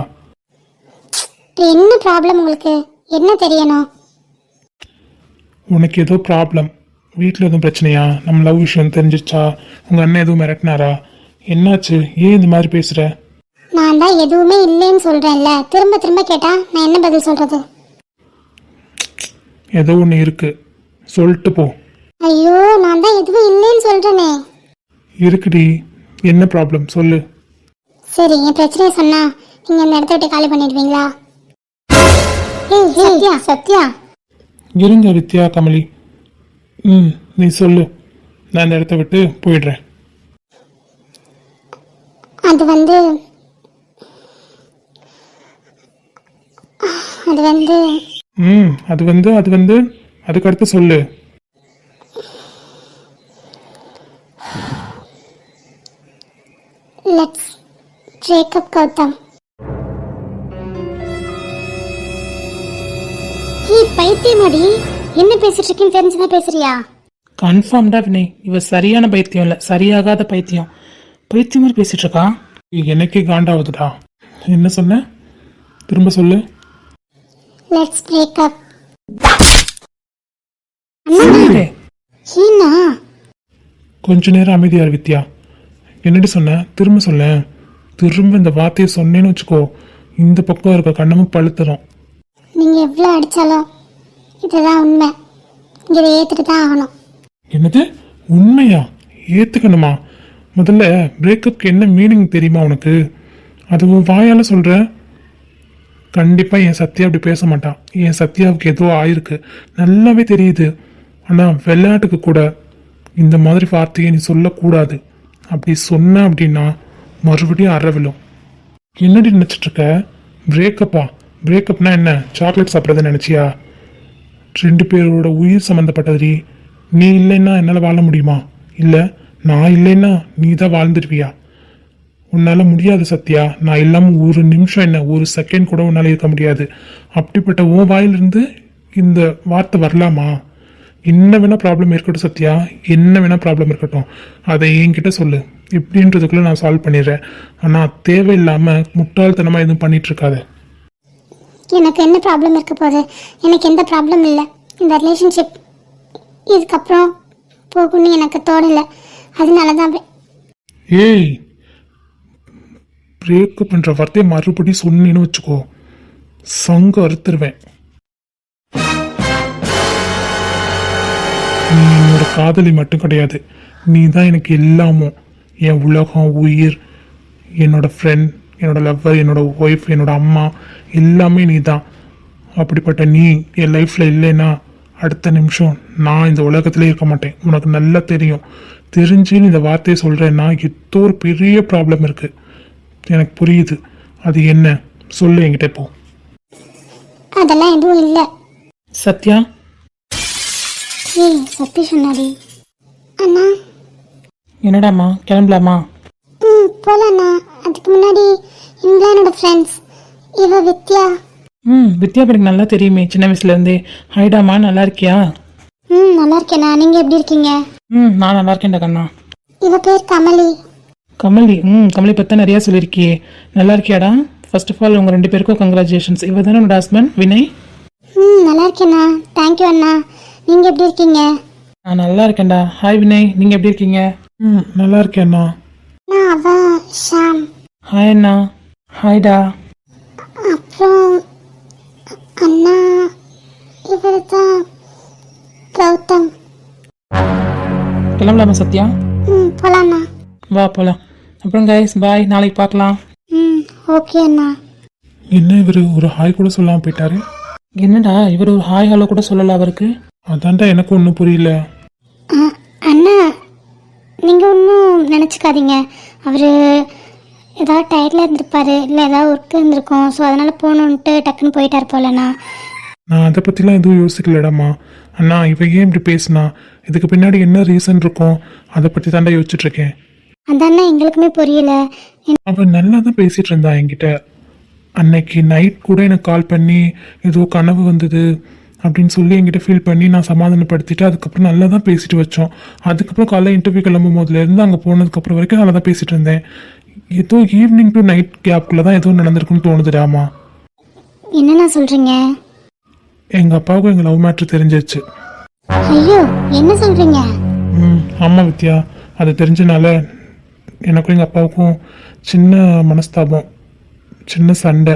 இப்போ என்ன ப்ராப்ளம் உங்களுக்கு? என்ன தெரியணும்? உனக்கு ஏதோ ப்ராப்ளம், வீட்டில் எதுவும் பிரச்சனையா? நம்ம லவ் விஷயம் தெரிஞ்சிச்சா? உங்கள் அண்ணன் எதுவும் மிரட்டினாரா? என்னாச்சு? ஏன் இந்த மாதிரி பேசுகிற? நான் தான் எதுவுமே இல்லைன்னு சொல்கிறேன்ல. திரும்ப திரும்ப கேட்டா நான் என்ன பதில் சொல்கிறது? ஏதோ ஒன்று இருக்கு, சொல்லிட்டு போ. ஐயோ, நான் தான் எதுவும் இல்லைன்னு சொல்கிறேனே. இருக்குடி, என்ன ப்ராப்ளம் சொல்லு. சரி, என் பிரச்சனையை சொன்னா நீங்கள் இந்த இடத்த விட்டு காலி பண்ணிடுவீங்களா? ஏய் சத்யா, சத்யா. இருங்க வித்யா கமலி. நீ சொல்லு, நான் இந்த இடத்த விட்டு போயிடுறேன். அது வந்து அதுக்கு அடுத்து சொல்லு. Let's break up Gautham. பைத்தியமாடி, என்ன பேசிட்டு இருக்கேன்னு தெரிஞ்சுதான் பேசுறியா? கன்ஃபார்ம்டா வினய், இவ சரியான பைத்தியம் இல்லை, சரியாகாத பைத்தியம். பைத்தியம் மாதிரி பேசிட்டு இருக்கா. எனக்கே காண்டாவதுடா. என்ன சொன்ன? திரும்ப சொல்லு. லெட்ஸ் பிரேக் அப். சொல்லிடு. ஹீனா, கொஞ்ச நேரம் அமைதியா இரு வித்யா. என்னடி சொன்ன? திரும்ப சொல்ல. திரும்ப இந்த வார்த்தையை சொன்னேன்னு வச்சுக்கோ, இந்த பக்கம் இருக்க கண்ணமும் பழுத்துரும். நீங்க எவ்வளோ அடிச்சாலும் இதுதான் உண்மை. இதை ஏத்துட்டு தான் ஆகணும். என்னது உண்மையா? ஏத்துக்கணுமா? முதல்ல பிரேக்கப்க்கு என்ன மீனிங் தெரியுமா உனக்கு? அது உன் வாயால சொல்ற? கண்டிப்பா என் சத்யா அப்படி பேச மாட்டான். என் சத்யாவுக்கு ஏதோ ஆயிருக்கு, நல்லாவே தெரியுது. ஆனா விளையாட்டுக்கு கூட இந்த மாதிரி வார்த்தையை நீ சொல்லக்கூடாது. அப்படி சொன்ன அப்படின்னா மறுபடியும் அறவிலும். என்னடி நினைச்சிட்டு இருக்க? பிரேக்கப்பா? பிரேக்கப்னா என்ன, சாக்லேட் சாப்பிட்றத நினைச்சியா? 2 பேரோட உயிர் சம்மந்தப்பட்டதுடி. நீ இல்லைன்னா என்னால் வாழ முடியுமா? இல்லை நான் இல்லைன்னா நீ தான் வாழ்ந்துடுவியா? உன்னால் முடியாது சத்யா. நான் இல்லாமல் ஒரு நிமிஷம் என்ன, ஒரு செகண்ட் கூட உன்னால் இருக்க முடியாது. அப்படிப்பட்ட உன் வாயிலிருந்து இந்த வார்த்தை வரலாமா? என்ன வேணால் ப்ராப்ளம் இருக்கட்டும் சத்யா, என்ன வேணால் ப்ராப்ளம் இருக்கட்டும், அதை என்கிட்ட சொல்லு. எப்படின்றதுக்குள்ளே நான் சால்வ் பண்ணிடுறேன். ஆனால் தேவையில்லாமல் முட்டாள்தனமாக எதுவும் பண்ணிட்டு இருக்காது. எனக்கு என்ன ப்ராப்ளம் இருக்க போகுது? எனக்கு எந்த ப்ராப்ளம் இல்லை. இந்த ரிலேஷன்ஷிப் இதுக்கப்புறம் போகணும்னு எனக்கு தோணலை. அதனால தான் ஏய், பிரேக்கப் பண்ற வார்த்தையை மறுபடியும் சொன்னேன்னு வச்சுக்கோ, சங்க அறுத்துருவேன். நீ என்னோட காதலி மட்டும் கிடையாது, நீ தான் எனக்கு எல்லாமும். என் உலகம், உயிர், என்னோட ஃப்ரெண்ட், என்னோட லவ்வர், என்னோட ஒய்ஃப், என்னோட அம்மா, எல்லாமே நீ தான். அப்படிப்பட்ட நீ என் லைஃப்பில் இல்லைன்னா அடுத்த நிமிஷம் நான் இந்த உலகத்திலே இருக்க மாட்டேன். உனக்கு நல்லா தெரியும். தெரிஞ்சு நீ இந்த வார்த்தையை சொல்கிறேன்னா ஏதோ ஒரு பெரிய ப்ராப்ளம் இருக்குது. எனக்கு புரியுது. அது என்ன சொல்லு என்கிட்ட இப்போ. அதெல்லாம் எதுவும் இல்லை. சத்யா, ஏய் சத்தி சொன்னாடி. அண்ணா, என்னடாம்மா கிளம்பலாமா? போகலாண்ணா. அதுக்கு முன்னாடி இவங்களாம் என்னோட ஃப்ரெண்ட்ஸ். இவ வித்யா. வித்யா எனக்கு நல்லா தெரியுமே, சின்ன வயசுலேருந்தே. ஹைடாமா, நல்லா இருக்கியா? நல்லா இருக்கேண்ணா. நீங்கள் எப்படி இருக்கீங்க? நான் நல்லா இருக்கேன்டா கண்ணா. இவ பேர் கமலி. கமலி? கமலி பற்றி நிறையா சொல்லியிருக்கியே, நல்லா இருக்கியாடா? ஃபர்ஸ்ட் ஆஃப் ஆல் உங்கள் 2 பேருக்கும் கங்க்ராச்சுலேஷன்ஸ். இவ தானே உன்னோட ஹஸ்பண்ட் வினய்? நல்லா இருக்கேண்ணா. தேங்க்யூ அண்ணா. நீங்கள் எப்படி இருக்கீங்க? நான் நல்லா இருக்கேன்டா. ஹாய் வினய், நீங்கள் எப்படி இருக்கீங்க? நல்லா இருக்கேண்ணா. நான் அவன் ஷாம். ஹாய் அண்ணா. ஹாய்டா. அப்புறம் அண்ணா இவர் தான் கௌதம். கிளம்பலாமா சத்யா? போலாண்ணா. வா போகலாம். அப்புறம் கைஸ் பாய், நாளைக்கு பார்க்கலாம். ஓகே அண்ணா. என்ன இவர் ஒரு ஹாய் கூட சொல்லாமல் போயிட்டாரு? என்னடா இவர் ஒரு ஹாய் ஹலோ கூட சொல்லல அவருக்கு? அதான்டா எனக்கு ஒன்றும் புரியல. அண்ணா நீங்கள் ஒன்றும் நினச்சிக்காதீங்க. அவர் ஏதாவது டயர்டில் இருந்திருப்பாரு, இல்லை ஏதாவது ஒர்க் இருந்திருக்கும். ஸோ அதனால் போகணுன்ட்டு டக்குன்னு போயிட்டார் போலண்ணா. நான் அதை பற்றிலாம் எதுவும் யோசிக்கலடாம்மா. அண்ணா இவ ஏன் இப்படி பேசுனா? இதுக்கு பின்னாடி என்ன ரீசன் இருக்கும்? அதை பற்றி தாண்டா யோசிச்சுட்டு இருக்கேன். அதாண்ணா எங்களுக்குமே புரியல. அவன் நல்லா தான் பேசிட்டு இருந்தா என்கிட்ட. அன்னைக்கு நைட் கூட எனக்கு கால் பண்ணி ஏதோ கனவு வந்தது அப்படின்னு சொல்லி என்கிட்ட ஃபீல் பண்ணி நான் சமாதானப்படுத்திட்டு அதுக்கப்புறம் நல்லா தான் பேசிட்டு வச்சோம். அதுக்கப்புறம் காலைல இன்டர்வியூ கிளம்பும் போதுலேருந்து அங்கே போனதுக்கப்புறம் வரைக்கும் நல்லா தான் பேசிட்டு இருந்தேன். ஏதோ ஈவினிங் டு நைட் கேப்குள்ளே தான் ஏதோ நடந்திருக்குன்னு தோணுதுடாமா. என்னண்ணா சொல்கிறீங்க? எங்கள் அப்பாவுக்கும் எங்கள் லவ் மேட்ரு தெரிஞ்சிருச்சு. ஐயோ, என்ன சொல்கிறீங்க? ஆமாம் வித்யா, அது தெரிஞ்சனால எனக்கும் எங்கள் அப்பாவுக்கும் சின்ன மனஸ்தாபம், சின்ன சண்டை.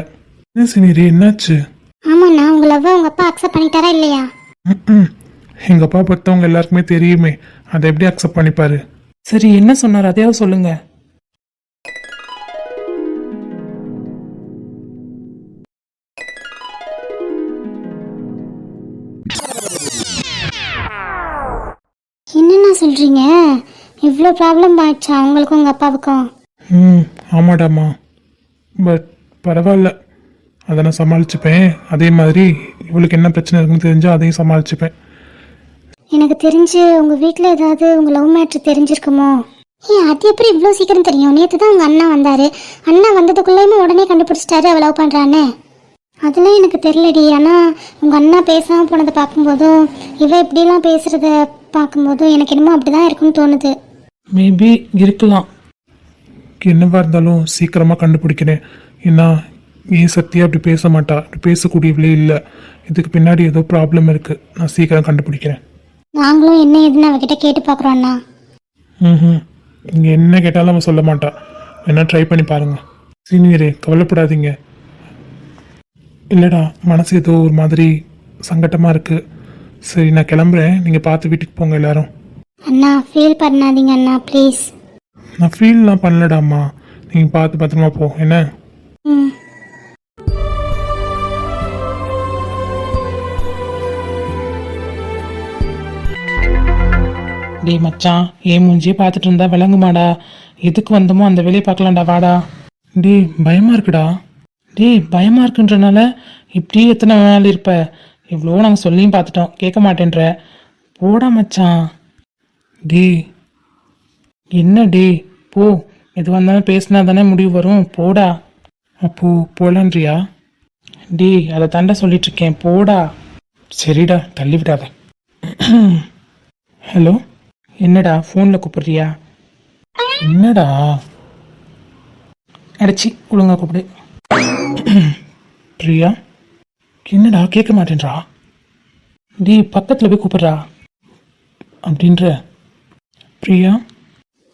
என்ன சினிரி, என்னாச்சு? ஆமாண்ணா, உங்கள் லவ்வை உங்கள் அப்பா அக்செப்ட் பண்ணிட்டாரா இல்லையா? எங்கள் அப்பா பற்றவங்க எல்லாருக்குமே தெரியுமே, அதை எப்படி அக்செப்ட் பண்ணிப்பாரு? சரி, என்ன சொன்னார் அதையாவது சொல்லுங்க. என்னண்ணா சொல்கிறீங்க? இவ்வளோ ப்ராப்ளம் ஆயிடுச்சா உங்களுக்கும் உங்கள் அப்பாவுக்கும்? ஆமாடாம்மா, பட் பரவாயில்ல, அதை நான் சமாளிச்சுப்பேன். அதே மாதிரி இவளுக்கு என்ன பிரச்சனை இருக்குன்னு தெரிஞ்சால் அதையும் சமாளிச்சுப்பேன். எனக்கு தெரிஞ்சு உங்கள் வீட்டில் ஏதாவது உங்கள் லவ் மேட்ரு தெரிஞ்சிருக்குமோ? அது எப்படி இவ்வளோ சீக்கிரம் தெரியும்? நேற்று தான் உங்கள் அண்ணா வந்தார். அண்ணா வந்ததுக்குள்ளேயுமே உடனே கண்டுபிடிச்சிட்டாரு அவள் லவ் பண்ணுறான்னு. அதெல்லாம் எனக்கு தெரியலடி. ஆனால் உங்கள் அண்ணா பேசாமல் போனதை பார்க்கும்போதும் இவ இப்படிலாம் பேசுகிறத பார்க்கும்போதும் எனக்கு என்னமோ அப்படி தான் இருக்குன்னு தோணுது. மேபி இருக்கலாம். என்னவா இருந்தாலும் சீக்கிரமாக கண்டுபிடிக்கிறேன். ஏன்னா ஏன் சத்தியா அப்படி பேச மாட்டா, அப்படி பேசக்கூடியவளே இல்லை. இதுக்கு பின்னாடி ஏதோ ப்ராப்ளம் இருக்குது. நான் சீக்கிரம் கண்டுபிடிக்கிறேன். நாங்களும் என்ன ஏதுன்னு அவகிட்ட கேட்டு பார்க்குறோம் அண்ணா. நீங்கள் என்ன கேட்டாலும் அவன் சொல்ல மாட்டா. வேணா ட்ரை பண்ணி பாருங்கள். சீனியரே, கவலைப்படாதீங்க. இல்லைடா, மனசு ஏதோ ஒரு மாதிரி சங்கட்டமாக இருக்குது. சரி, நான் கிளம்புறேன். நீங்கள் பார்த்து வீட்டுக்கு போங்க எல்லாரும். அண்ணா ஃபீல் பண்ணாதீங்க அண்ணா, ப்ளீஸ். நான் ஃபீல்லாம் பண்ணலடாம்மா. நீங்கள் பார்த்து பத்திரமா போ என்ன. ம். டேய் மச்சான், ஏன் மூஞ்சியே பார்த்துட்டு இருந்தா விளங்குமாடா? எதுக்கு வந்தோமோ அந்த வேலையை பார்க்கலாம்டா, வாடா. டேய் பயமாக இருக்குடா. டேய் பயமா இருக்குன்றனால இப்படி எத்தனை நாள் இருப்ப? இவ்வளோ நாங்கள் சொல்லியும் பார்த்துட்டோம், கேட்க மாட்டேன்ற. போடா மச்சான். டேய் என்ன டேய், போ. எது வந்தாலும் பேசினா தானே முடிவு வரும், போடா. அப்போது போகலான்றியா? டேய் அதை தாண்டா சொல்லிட்டு இருக்கேன், போடா. சரிடா, தள்ளி விடாத. ஹலோ, என்னடா ஃபோனில் கூப்பிடுறியா? என்னடா? அடைச்சி ஒழுங்கா கூப்பிடு. பிரியா, என்னடா கேட்க மாட்டேன்றா? டேய் பக்கத்தில் போய் கூப்பிடுறா. அப்படின்ற பிரியா.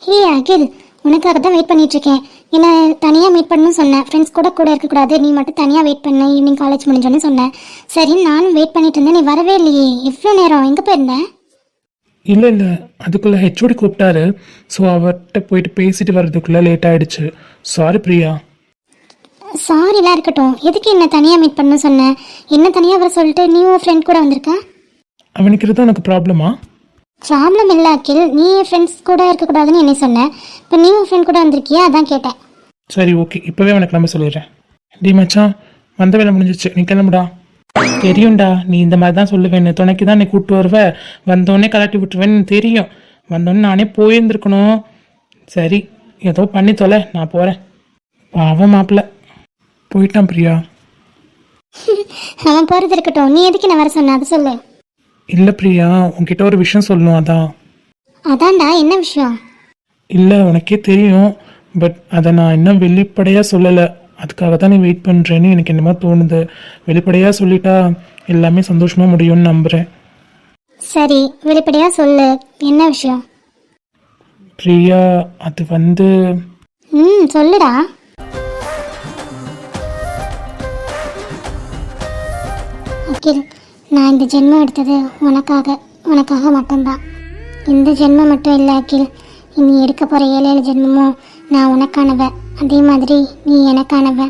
ஹே அகில், உனக்காக தான் வெயிட் பண்ணிட்டு இருக்கேன். என்ன தனியாக மீட் பண்ணணும்னு சொன்னேன். ஃப்ரெண்ட்ஸ் கூட இருக்கக்கூடாது, நீ மட்டும் தனியாக வெயிட் பண்ண, ஈவினிங் காலேஜ் முடிஞ்சோன்னு சொன்னேன். சரி, நானும் வெயிட் பண்ணிட்டு இருந்தேன். நீ வரவே இல்லையே. எவ்வளோ நேரம் எங்கே போயிருந்தேன்? இல்லை இல்லை, அதுக்குள்ளே ஹெச்ஓடி கூப்பிட்டாரு. ஸோ அவர்கிட்ட போயிட்டு பேசிட்டு வர்றதுக்குள்ளே லேட் ஆகிடுச்சு. சாரி பிரியா. சாரிலாம் இருக்கட்டும், எதுக்கு என்ன தனியாக மீட் பண்ணணும்னு சொன்னேன்? என்ன தனியாக வர சொல்லிட்டு நீ உன் ஃப்ரெண்ட் கூட வந்திருக்க? அவனுக்கு இருந்தால் உனக்கு ப்ராப்ளமா? ப்ராப்ளம் இல்லை அகில், நீ ஃப்ரெண்ட்ஸ் கூட இருக்கக்கூடாதுன்னு என்ன சொன்னேன். இப்போ நீ உன் ஃப்ரெண்ட் கூட வந்திருக்கியா, அதான் கேட்டேன். சரி ஓகே, இப்போவே அவனுக்கு நம்ம சொல்லிடுறேன். டி மச்சான், வந்த வேலை முடிஞ்சிச்சு, நீ கிளம்புடா. தெரியும்டா, நீ இந்த மாதிரி தான் சொல்லுவேன்னு. துணைக்கு தான் நீ கூப்பிட்டு வருவ, வந்தோடனே கலட்டி விட்டுருவேன்னு தெரியும். வந்தோடனே நானே போயிருந்துருக்கணும். சரி, ஏதோ பண்ணி தொலை, நான் போகிறேன். பாவம் மாப்பிள்ள போயிட்டான் பிரியா. அவன் போகிறது இருக்கட்டும், நீ எதுக்கு என்ன வர சொன்ன அதை சொல்லு. இல்லை பிரியா, உன்கிட்ட ஒரு விஷயம் சொல்லணும். அதான். அதான்டா, என்ன விஷயம்? இல்லை உனக்கே தெரியும், பட் அதை நான் இன்னும் வெளிப்படையாக சொல்லலை. அதுக்காக தான் நீ வெயிட் பண்ணுறேன்னு எனக்கு என்னமோ தோணுது. வெளிப்படையாக சொல்லிட்டா எல்லாமே சந்தோஷமாக முடியும்னு நம்புகிறேன். சரி, வெளிப்படையா சொல்லு, என்ன விஷயம்? பிரியா, அது வந்து சொல்லுடா. அகில், நான் இந்த ஜென்மம் எடுத்தது உனக்காக மட்டும்தான். இந்த ஜென்மம் மட்டும் இல்லை அகில், இனி எடுக்க போகிற 7 ஜென்மமும் நான் உனக்கானவ, அதே மாதிரி நீ எனக்கானவ.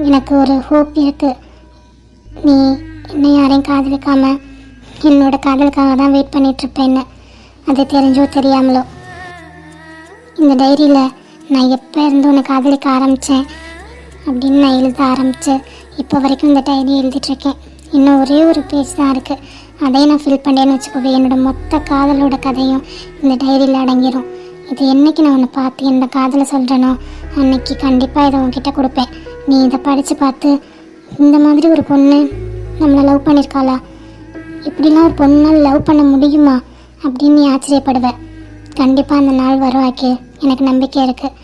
எனக்கு ஒரு ஹோப் இருக்கு. நீ என்னை யாரையும் காதலிக்காம என்னோட காதலுக்காக தான் வெயிட் பண்ணிகிட்ருப்பேன்னு, அது தெரிஞ்சோ தெரியாமலோ. இந்த டைரியில் நான் எப்போ இருந்து உன்னை காதலிக்க ஆரம்பித்தேன் அப்படின்னு நான் எழுத ஆரம்பித்து இப்போ வரைக்கும் இந்த டைரி எழுதிட்டுருக்கேன். இன்னும் ஒரே ஒரு பேஜ் தான் இருக்குது. அதையும் நான் ஃபில் பண்ணேன்னு வச்சுக்கோவே, என்னோடய மொத்த காதலோட கதையும் இந்த டைரியில் அடங்கிடும். இது என்றைக்கு நான் உன்னை பார்த்து என்னோட காதலை சொல்கிறேனோ அன்னைக்கு கண்டிப்பாக இதை உன்கிட்ட கொடுப்பேன். நீ இதை படித்து பார்த்து இந்த மாதிரி ஒரு பொண்ணு நம்மளை லவ் பண்ணியிருக்காளா, இப்படிலாம் ஒரு பொண்ணால் லவ் பண்ண முடியுமா அப்படின்னு நீ ஆச்சரியப்படுவேன். கண்டிப்பாக அந்த நாள் வரும் அகில், எனக்கு நம்பிக்கை இருக்குது.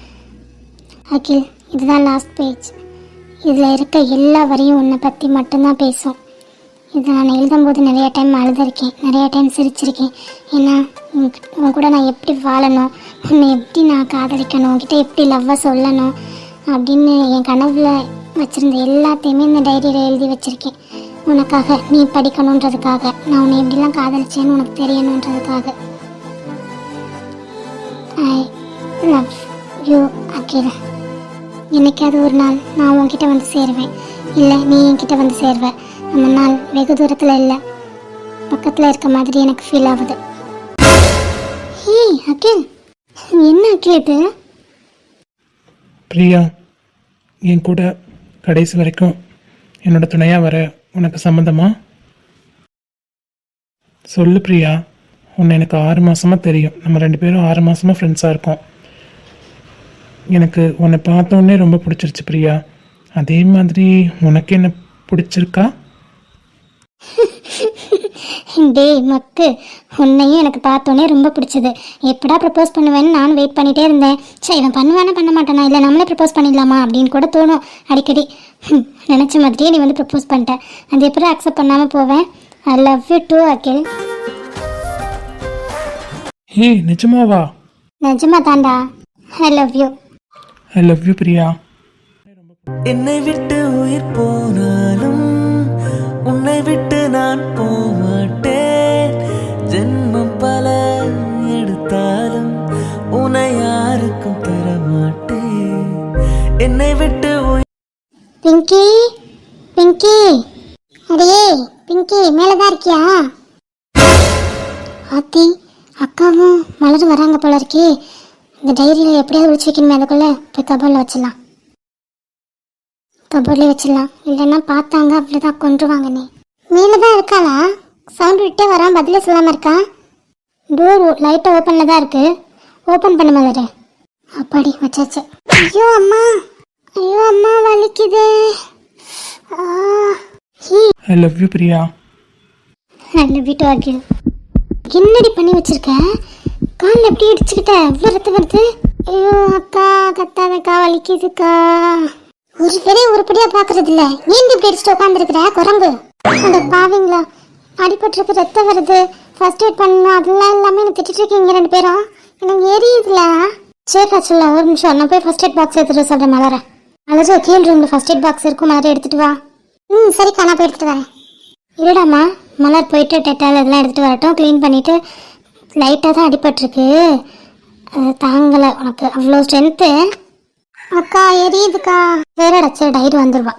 அகில், இதுதான் லாஸ்ட் பேஜ். இதில் இருக்க எல்லா வரியும் உன்னை பற்றி மட்டும்தான் பேசும். இதை நான் எழுதும்போது நிறைய டைம் அழுதுருக்கேன், நிறைய டைம் சிரிச்சிருக்கேன். ஏன்னா உன் கூட நான் எப்படி வாழணும், உன்னை எப்படி நான் காதலிக்கணும், உன்கிட்ட எப்படி லவ்வை சொல்லணும் அப்படின்னு என் கனவில் வச்சுருந்த எல்லாத்தையுமே இந்த டைரியில் எழுதி வச்சுருக்கேன். உனக்காக, நீ படிக்கணுன்றதுக்காக, நான் உன்னை எப்படிலாம் காதலிச்சேன்னு உனக்கு தெரியணுன்றதுக்காக. ஐ லவ் யூ அகில். என்னைக்காவது ஒரு நாள் நான் உன்கிட்ட வந்து சேருவேன், இல்லை நீ என்கிட்ட வந்து சேருவ. அந்த நாள் வெகு தூரத்தில் இல்லை, பக்கத்தில் இருக்க மாதிரி எனக்கு ஃபீல் ஆகுது. ஹே அகில், என்ன அகில் இது? பிரியா, என் கூட கடைசி வரைக்கும் என்னோட துணையாக வர உனக்கு சம்மந்தமா? சொல்லு பிரியா. உன்னை எனக்கு 6 மாதமாக தெரியும். நம்ம 2 பேரும் 6 மாதமாக ஃப்ரெண்ட்ஸாக இருக்கோம். எனக்கு உன்னை பார்த்தோன்னே ரொம்ப பிடிச்சிருச்சு பிரியா. அதே மாதிரி உனக்கு என்ன பிடிச்சிருக்கா? டேய் மக்கு, உன்னையும் எனக்கு பார்த்தோன்னே ரொம்ப பிடிச்சது. எப்படா ப்ரப்போஸ் பண்ணுவேன்னு நானும் வெயிட் பண்ணிகிட்டே இருந்தேன். சரி, இவன் பண்ணுவானே பண்ண மாட்டானா, இல்லை நம்மளே ப்ரப்போஸ் பண்ணிடலாமா அப்படின்னு கூட தோணும் அடிக்கடி. நினச்ச மாதிரியே நீ வந்து ப்ரப்போஸ் பண்ணிட்டேன். அது எப்படி அக்செப்ட் பண்ணாமல் போவேன்? ஐ லவ் யூ டூ அகில். ஹே, நிஜமாவா? நிஜமா தாண்டா. ஐ love you. I love you Priya. என்னை விட்டு உயிர் போனாலும் உன்னை விட்டு நான் போமாட்டேன். ஜென்மம் பல எடுத்தாலும் உன்னை யாருக்கும் தரமாட்டேன். என்னை விட்டு பிங்கி, பிங்கி, அடியே பிங்கி, மேலதான் இருக்கியா? ஆத்தி, அக்காவும் மலரும் வராங்க போல இருக்கே. இந்த டைரியில் எப்படியாவது ஒழிச்சு வைக்கணுமே, அதுக்குள்ளே போய் கபோர்டில் வச்சிடலாம். கபோர்ட்லேயே வச்சிடலாம், இல்லைன்னா பார்த்தாங்க அப்படிதான் கொண்டுருவாங்க. நீ மேலே தான் இருக்காளா? சவுண்ட் விட்டே வரான், பதிலே சொல்லாமல் இருக்கா? டோர் லைட்டாக ஓப்பனில் தான் இருக்குது, ஓப்பன் பண்ண மாதிரி. அப்பாடி வச்சாச்சு. ஐயோ அம்மா, ஐயோ அம்மா வலிக்குது. I love you Priya. I love you too Akhil. என்னடி பண்ணி வச்சிருக்க? காலில் எப்படி இடிச்சுக்கிட்ட? இவ்வளோ ரத்தம் வருது. ஐயோ அக்கா, கத்தாதக்கா, வலிக்குதுக்கா. ஒரு வேலையை உருப்படியாக பார்க்கறது இல்லை. ஏன் இப்படி அடிச்சுட்டு உட்காந்துருக்குற குரங்கு? அந்த பாவிங்களா, அடிபட்டுருக்கு, ரத்தம் வருது, ஃபர்ஸ்ட் எய்ட் பண்ணணும், அதெல்லாம் எல்லாமே எனக்கு திட்டிட்டு இருக்கீங்க 2 பேரும். எனக்கு எரியுதுல. சரிக்கா, சொல்ல ஒரு நிமிஷம், நான் போய் ஃபர்ஸ்ட் எய்ட் பாக்ஸ் எடுத்துகிட்டு சொல்கிறேன். மலரை அலஜோ கீழ் ரூமில் ஃபர்ஸ்ட் எய்ட் பாக்ஸ் இருக்கும், மலரை எடுத்துகிட்டு வா. சரிக்கா, நான் போய் எடுத்துகிட்டு வரேன். இருடாம்மா, மலர் போயிட்டு டெட்டால் இதெல்லாம் எடுத்துகிட்டு வரட்டும். க்ளீன் பண்ணிவிட்டு, லைட்டாக தான் அடிபட்டிருக்கு, தாங்கலை உனக்கு அவ்வளோ ஸ்ட்ரென்த்து. அக்கா எரியுதுக்கா. வேற அடைச்ச டைரி வந்துடுவா.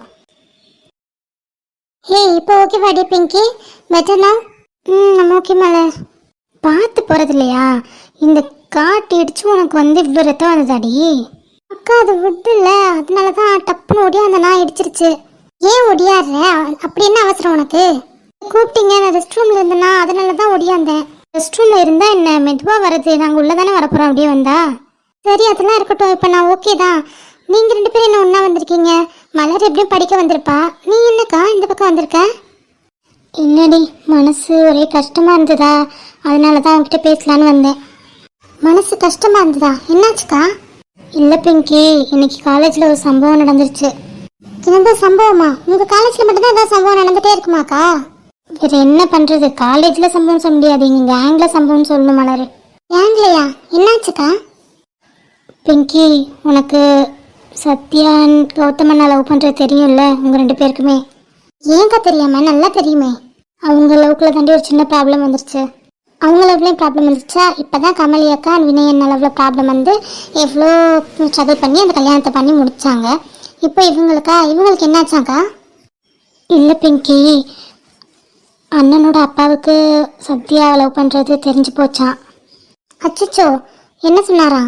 ஏய், இப்போ ஓகே வாடி பிங்கி, பெட்டர்னா? நம்ம ஓகே மலர். பார்த்து போகிறது இல்லையா? இந்த காட்டு இடிச்சு உனக்கு வந்து இவ்வளோ ரத்தம் வந்ததாடி. அக்கா அது விட்டு இல்லை, அதனால தான் டப்புன்னு ஒடியாந்த நான் இடிச்சிருச்சு. ஏன் ஒடியாடுற? அப்படி என்ன அவசரம் உனக்கு? கூப்பிட்டீங்க, நான் ரெஸ்ட் ரூமில் இருந்தேன்னா அதனால தான் ஒடியாந்தேன். ரெஸ்ட் ரூமில் இருந்தால் என்ன மெதுவாக வருது, நாங்கள் உள்ளே தானே வரப்போகிறோம். அப்படியே வந்தா சரி, அதெல்லாம் இருக்கட்டும். இப்போ நான் ஓகே தான். நீங்கள் 2 பேரும் என்ன ஒன்றா வந்திருக்கீங்க. மலர் எப்படியும் படிக்க வந்திருப்பா, நீ என்னக்கா இந்த பக்கம் வந்திருக்க? இல்லடி, மனசு ஒரே கஷ்டமாக இருந்ததா, அதனால தான் உங்ககிட்ட பேசலான்னு வந்தேன். மனசு கஷ்டமாக இருந்ததா? என்னாச்சுக்கா? இல்லை பிங்கி, இன்னைக்கு காலேஜில் ஒரு சம்பவம் நடந்துருச்சு. என்னதான் சம்பவமா? உங்க காலேஜ்ல மட்டும்தான் ஏதாவது சம்பவம் நடந்துட்டே இருக்குமாக்கா? வேற என்ன பண்றது, காலேஜ்ல சம்பவம் சொல்ல முடியாது, இங்க கேங்ல சம்பவம் சொல்லணும் மலரு. கேங்லையா? என்னாச்சுக்கா? பிங்கி, உனக்கு சத்யா கௌதமன் லவ் பண்றது தெரியும்ல உங்க 2 பேருக்குமே? ஏங்கா தெரியாம? நல்லா தெரியுமே. அவங்க லவ்க்குள்ள தாண்டி ஒரு சின்ன ப்ராப்ளம் வந்துருச்சு. அவங்க லவ்லேயும் ப்ராப்ளம் வந்துருச்சா? இப்போதான் கமலி அக்கா வினயன் லவ்ல ப்ராப்ளம் வந்து எவ்வளோ ஸ்ட்ரகிள் பண்ணி அந்த கல்யாணத்தை பண்ணி முடிச்சாங்க. இப்போ இவங்களுக்கு என்னாச்சாக்கா? இல்லை பிங்கி, அண்ணனோட அப்பாவுக்கு சத்யா லவ் பண்ணுறது தெரிஞ்சு போச்சான். அச்சச்சோ, என்ன சொன்னாரா?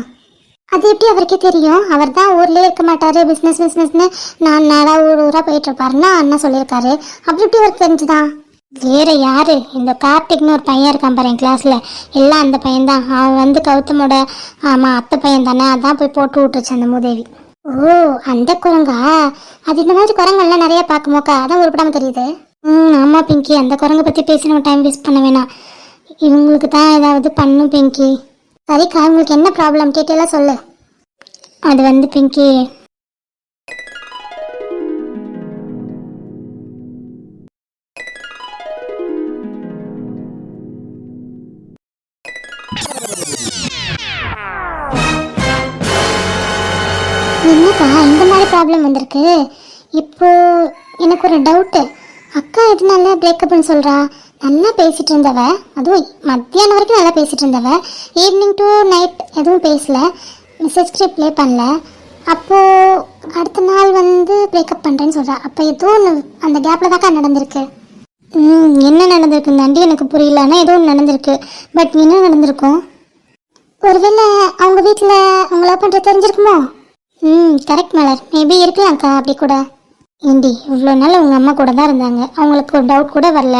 அது எப்படி அவருக்கே தெரியும்? அவர் தான் ஊர்லேயே இருக்க மாட்டாரு, பிஸ்னஸ்னு நான் நாளாக ஊராக போயிட்டு இருப்பாருன்னா அண்ணன் சொல்லியிருக்காரு. அப்படி எப்படி அவருக்கு தெரிஞ்சுதான்? வேற யாரு? இந்த கார்த்திக்னு ஒரு பையன் இருக்கான் பாரு என் கிளாஸ்ல, எல்லாம் அந்த பையன்தான். அவன் வந்து கௌதமோட அத்தை பையன் தானே, அதான் போய் போட்டு விட்டுருச்சு அந்த மூதேவி. ஓ, அந்த குரங்கா? அது இந்த மாதிரி குரங்கெல்லாம் நிறைய பார்க்குமோக்கா, அதான் உருப்படாம தெரியுது. ஆமா பிங்கி, அந்த குரங்கை பற்றி பேசி நம்ம டைம் வேஸ்ட் பண்ண வேணாம். இவங்களுக்கு தான் ஏதாவது பண்ணும் பிங்கி. சரிக்கா, உங்களுக்கு என்ன ப்ராப்ளம் டீட்டெயிலாக சொல்லு. அது வந்து பிங்கி, என்னக்கா இந்த மாதிரி ப்ராப்ளம் வந்திருக்கு? இப்போ எனக்கு ஒரு டவுட்டு. அக்கா எதனால பிரேக்கப்னு சொல்கிறா? நல்லா பேசிகிட்டு இருந்தவ, அதுவும் மத்தியானம் வரைக்கும் நல்லா பேசிகிட்டு இருந்தவ, ஈவினிங் டு நைட் எதுவும் பேசலை, மெசேஜ் ரிப்ளை பண்ணல. அப்போது அடுத்த நாள் வந்து பிரேக்கப் பண்ணுறேன்னு சொல்கிறா. அப்போ ஏதோ ஒன்று அந்த கேப்பில் தாக்கா நடந்திருக்கு. என்ன நடந்திருக்குந்தாண்டி எனக்கு புரியல, ஆனால் ஏதோ ஒன்று நடந்திருக்கு. பட் என்ன நடந்திருக்கும்? ஒருவேளை அவங்க வீட்டில் அவங்க லவ் பண்ணுறது தெரிஞ்சிருக்குமோ? கரெக்ட் மலர், மேபி இருக்கலாம்க்கா அப்படி கூட. ஏண்டி, இவ்வளோ நாள் உங்கள் அம்மா கூட தான் இருந்தாங்க, அவங்களுக்கு ஒரு டவுட் கூட வரல.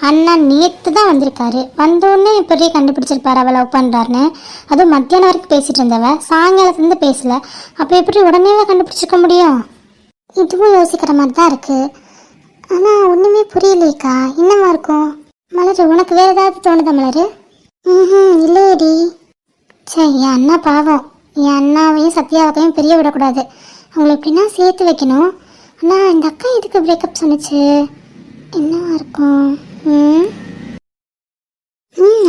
அண்ணா நேற்று தான் வந்திருக்காரு, வந்தோடனே இப்படியே கண்டுபிடிச்சிருப்பாரு அவள் லவ் பண்ணுறாருன்னு. அதுவும் மத்தியானம் வரைக்கும் பேசிகிட்டு இருந்தவ, சாயங்காலத்துலேருந்து பேசலை. அப்போ எப்படி உடனேவா கண்டுபிடிச்சிக்க முடியும்? இதுவும் யோசிக்கிற மாதிரி தான் இருக்குது. ஆனால் ஒன்றுமே புரியலைக்கா, என்னவா இருக்கும்? மலர், உனக்கு வேறு ஏதாவது தோணுதா மலர்? இல்லையடி. சரி, என் அண்ணா பாவம், என் அண்ணாவையும் சத்யாவையும் பிரிய விடக்கூடாது, அவங்கள எப்படின்னா சேர்த்து வைக்கணும். ஆனால் இந்த அக்கா எதுக்கு பிரேக்கப் சொன்னிச்சு? என்னவா இருக்கும்?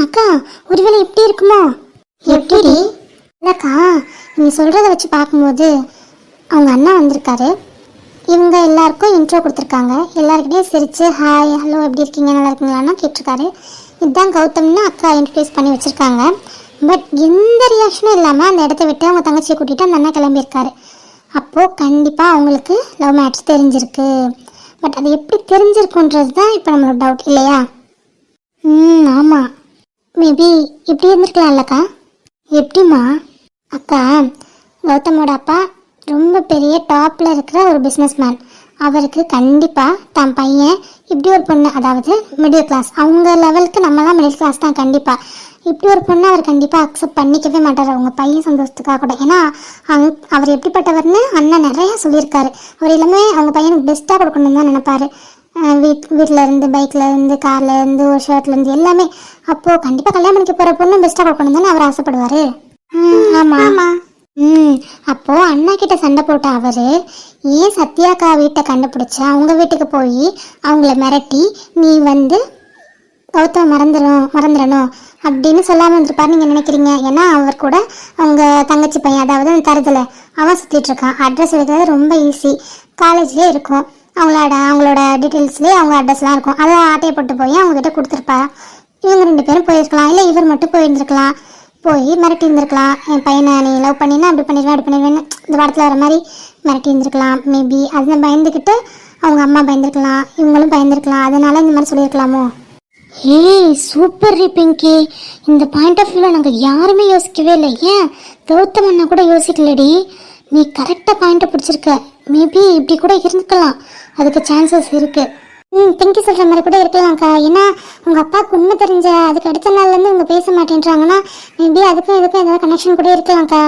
அக்கா, ஒருவேளை எப்படி இருக்குமோ? எப்படி இல்லைக்கா, நீ சொல்கிறத வச்சு பார்க்கும்போது அவங்க அண்ணா வந்திருக்காரு, இவங்க எல்லாருக்கும் இன்ட்ரோ கொடுத்துருக்காங்க, எல்லாருக்கிட்டையும் சிரித்து ஹாய் ஹலோ எப்படி இருக்கீங்க நல்லா இருக்கீங்களான்னா கேட்டிருக்காரு. இதுதான் கௌதம்னு அக்கா இன்ட்ரடியூஸ் பண்ணி வச்சுருக்காங்க. பட் எந்த ரியாக்ஷனும் இல்லாமல் அந்த இடத்த விட்டு அவங்க தங்கச்சியை கூட்டிகிட்டு அந்த அண்ணா கிளம்பியிருக்காரு. அப்போது கண்டிப்பாக அவங்களுக்கு லவ் மேட்ச் தெரிஞ்சிருக்கு. பட் அது எப்படி தெரிஞ்சிருக்குன்றது தான் இப்போ நம்மளோட டவுட் இல்லையா? ஆமாம், மேபி இப்படி இருந்திருக்கலாம் இல்லைக்கா? எப்படிம்மா? அக்கா, கௌதமோட அப்பா ரொம்ப பெரிய டாப்பில் இருக்கிற ஒரு பிஸ்னஸ் மேன். அவருக்கு கண்டிப்பாக தன் பையன் இப்படி ஒரு பொண்ணு, அதாவது மிடில் கிளாஸ், அவங்க லெவலுக்கு நம்மலாம் மிடில் கிளாஸ் தான், கண்டிப்பாக இப்படி ஒரு பொண்ணு அவர் கண்டிப்பாக அக்செப்ட் பண்ணிக்கவே மாட்டார் அவங்க பையன் சந்தோஷத்துக்காக கூட. ஏன்னா அவர் எப்படிப்பட்டவர்னு அண்ணன் நிறையா சொல்லியிருக்காரு. அவர் எல்லாமே அவங்க பையனுக்கு பெஸ்ட்டாக கொடுக்கணும்னு தான் நினைப்பாரு. வீட்டில் இருந்து, பைக்கில் இருந்து, காரில் இருந்து, ஒரு ஷர்ட்லேருந்து எல்லாமே. அப்போது கண்டிப்பாக கல்யாணம் பண்ணிக்க போகிற பொண்ணு பெஸ்ட்டாக கொடுக்கணும் தானே அவர் ஆசைப்படுவார். ஆமாம் ஆமாம். அப்போது அண்ணா கிட்ட சண்டை போட்ட அவர் ஏன் சத்யாக்கா வீட்டை கண்டுபிடிச்சா அவங்க வீட்டுக்கு போய் அவங்கள மிரட்டி நீ வந்து கௌதம் மறந்துடணும் அப்படின்னு சொல்லாமல் இருந்திருப்பாரு நீங்கள் நினைக்கிறீங்க? ஏன்னா அவர் கூட அவங்க தங்கச்சி பையன், அதாவது தருதலை அவன் சுற்றிட்டு இருக்கான். அட்ரஸ் எடுக்கிறது ரொம்ப ஈஸி, காலேஜ்லேயே இருக்கும், அவங்களோட டீட்டெயில்ஸ்லேயே அவங்க அட்ரஸ்லாம் இருக்கும். அதை ஆட்டையை போட்டு போய் அவங்ககிட்ட கொடுத்துருப்பா. இவங்க 2 பேரும் போயிருக்கலாம், இல்லை இவர் மட்டும் போயிருந்துருக்கலாம், போய் மிரட்டி இருந்திருக்கலாம். என் பையனை நீ லவ் பண்ணினா அப்படி பண்ணிடுவேன்னு இந்த படத்தில் வர மாதிரி மிரட்டி இருந்திருக்கலாம். மேபி அதை பயந்துக்கிட்டு அவங்க அம்மா பயந்துருக்கலாம், இவங்களும் பயந்துருக்கலாம், அதனால இந்த மாதிரி சொல்லியிருக்கலாமோ? ஏய் சூப்பர் பிங்கி, இந்த பாயிண்ட் ஆஃப் வியூவில் நாங்கள் யாருமே யோசிக்கவே இல்லை. ஏன் கௌதம் அண்ணா கூட யோசிக்கலடி, நீ கரெக்டாக பாயிண்ட்டை பிடிச்சிருக்க. மேபி இப்படி கூட இருந்துக்கலாம், அதுக்கு சான்சஸ் இருக்குது. பிங்கி சொல்கிற மாதிரி கூட இருக்கலாம்க்கா. ஏன்னா உங்கள் அப்பாவுக்கு உண்மை தெரிஞ்ச அதுக்கு அடுத்த நாள்லேருந்து இவங்க பேச மாட்டேன்றாங்கன்னா மேபி அதுக்கும் இதுக்கும் ஏதாவது கனெக்ஷன் கூட இருக்கலாம்க்கா.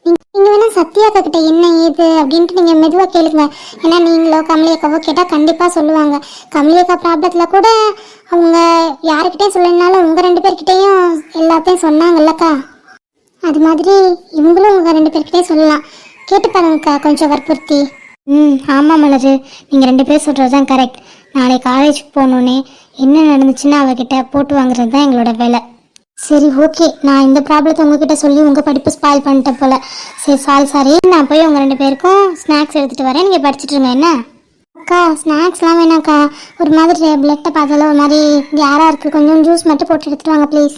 நீங்கள் வேணால் சத்யாக்கா கிட்ட என்ன ஏது அப்படின்ட்டு நீங்கள் மெதுவாக கேளுங்க. ஏன்னா நீங்களோ கமலி அக்காவோ கேட்டால் கண்டிப்பாக சொல்லுவாங்க. கமலி அக்கா ப்ராப்ளத்தில் கூட அவங்க யாருக்கிட்டையும் சொல்லலைனாலும் உங்கள் 2 பேர்கிட்டையும் எல்லாத்தையும் சொன்னாங்கல்லக்கா, அது மாதிரி இவங்களும் உங்கள் 2 பேர்கிட்டையும் சொல்லலாம். கேட்டு பாருங்கக்கா கொஞ்சம் வற்புறுத்தி. ஆமாம் மலரு, நீங்கள் 2 பேர் சொல்கிறது தான் கரெக்ட். நாளைக்கு காலேஜுக்கு போகணுன்னே என்ன நடந்துச்சுன்னா அவகிட்ட போட்டு வாங்குறது தான் எங்களோட வேலை. சரி ஓகே, நான் இந்த ப்ராப்ளத்தை உங்ககிட்ட சொல்லி உங்கள் படிப்பு ஸ்பாயில் பண்ணிட்டேன் போல். சரி சாரி, நான் போய் உங்கள் 2 பேருக்கும் ஸ்நாக்ஸ் எடுத்துகிட்டு வரேன், நீங்கள் படிச்சுட்ருங்க என்ன. அக்கா ஸ்நாக்ஸ்லாம் வேணாக்கா, ஒரு மாதிரி பிளட்டை பார்த்தாலும் ஒரு மாதிரி யாராக இருக்குது, கொஞ்சம் ஜூஸ் மட்டும் போட்டு எடுத்துகிட்டு வாங்க ப்ளீஸ்.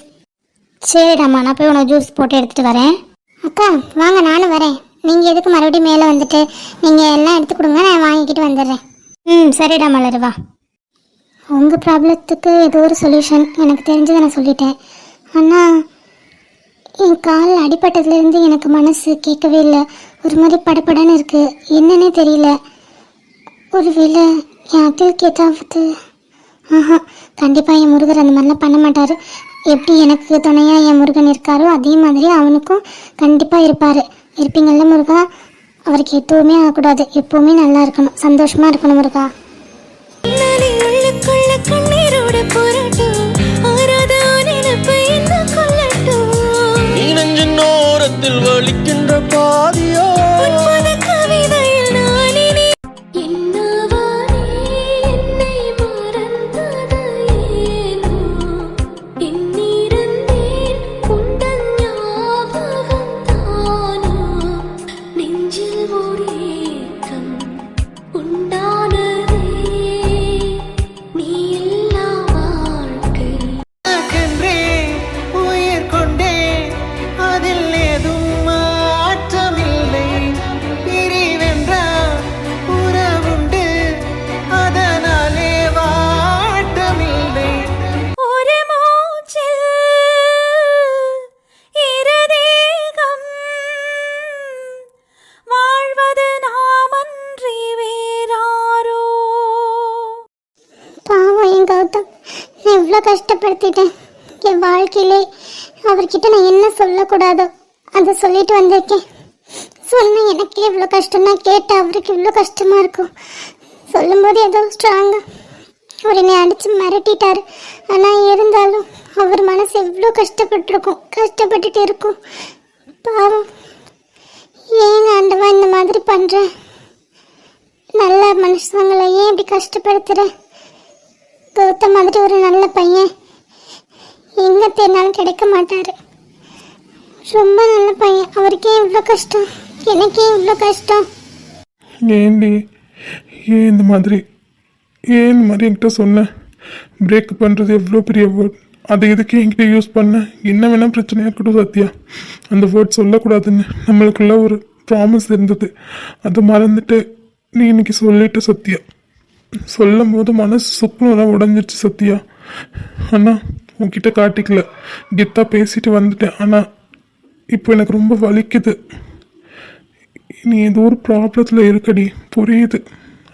சரிடாம்மா, நான் போய் உனக்கு ஜூஸ் போட்டு எடுத்துகிட்டு வரேன். அக்கா வாங்க, நானும் வரேன். நீங்கள் எதுக்கு மறுபடியும் மேலே வந்துட்டு, நீங்கள் எல்லாம் எடுத்து கொடுங்க, நான் வாங்கிக்கிட்டு வந்துடுறேன். சரிடா மலரு வா. உங்கள் ப்ராப்ளத்துக்கு ஏதோ ஒரு சொல்யூஷன் எனக்கு தெரிஞ்சதை நான் சொல்லிட்டேன். ஆனால் என் கால் அடிபட்டதுலேருந்து எனக்கு மனசு கேட்கவே இல்லை. ஒரு மாதிரி படப்படன்னு இருக்குது, என்னன்னே தெரியல. ஒருவேளை என் அகிலுக்கு ஏதாவது கண்டிப்பாக என் முருகர் அந்த மாதிரிலாம் பண்ண மாட்டார். எப்படி எனக்கு துணையாக என் முருகன் இருக்காரோ அதே மாதிரி அவனுக்கும் கண்டிப்பாக இருப்பீங்கள்ல முருகா. அவருக்கு எதுவுமே ஆகக்கூடாது, எப்போவுமே நல்லா இருக்கணும், சந்தோஷமாக இருக்கணும் முருகா. வலிக்கின்ற பாதியோ எவ்வளோ கஷ்டப்படுத்திட்டேன் என் வாழ்க்கையிலே. அவர்கிட்ட நான் என்ன சொல்லக்கூடாதோ அதை சொல்லிட்டு வந்திருக்கேன். சொன்ன எனக்கே இவ்வளோ கஷ்டம்னா கேட்ட அவருக்கு இவ்வளோ கஷ்டமாக இருக்கும். சொல்லும்போது ஏதோ ஸ்ட்ராங்காக அவர் என்னை அடித்து மிரட்டிட்டார். ஆனால் இருந்தாலும் அவர் மனசு எவ்வளோ கஷ்டப்பட்டுட்டு இருக்கும். பாவம், ஏங்க ஆண்டவா இந்த மாதிரி பண்ணுறேன்? நல்ல மனுஷங்களை ஏன் இப்படி கஷ்டப்படுத்துகிறேன்? கௌதம் மாதிரி ஒரு நல்ல பையன் எங்கே தேடினாலும் கிடைக்க மாட்டார். ரொம்ப நல்ல பையன், அவருக்கே இவ்வளோ கஷ்டம், எனக்கே இவ்வளோ கஷ்டம். ஏன்டி ஏன் இந்த மாதிரி என்கிட்ட சொன்ன? பிரேக் பண்ணுறது எவ்வளோ பெரிய வேர்ட், அதை எதுக்கு என்கிட்ட யூஸ் பண்ண? என்ன வேணால் பிரச்சனையாக இருக்கட்டும் சத்யா, அந்த வேர்ட் சொல்லக்கூடாதுன்னு நம்மளுக்குள்ள ஒரு ப்ராமிஸ் இருந்தது, அதை மறந்துட்டு நீ இன்னைக்கு சொல்லிட்டு சத்யா. சொல்லும் போது மனசு சுக்குனெல்லாம் உடஞ்சிருச்சு சத்யா. ஆனால் உன்கிட்ட காட்டிக்கல, கெத்தாக பேசிட்டு வந்துட்டேன். ஆனால் இப்போ எனக்கு ரொம்ப வலிக்குது. நீ ஏதோ ஒரு ப்ராப்ளத்தில் இருக்கடி, புரியுது.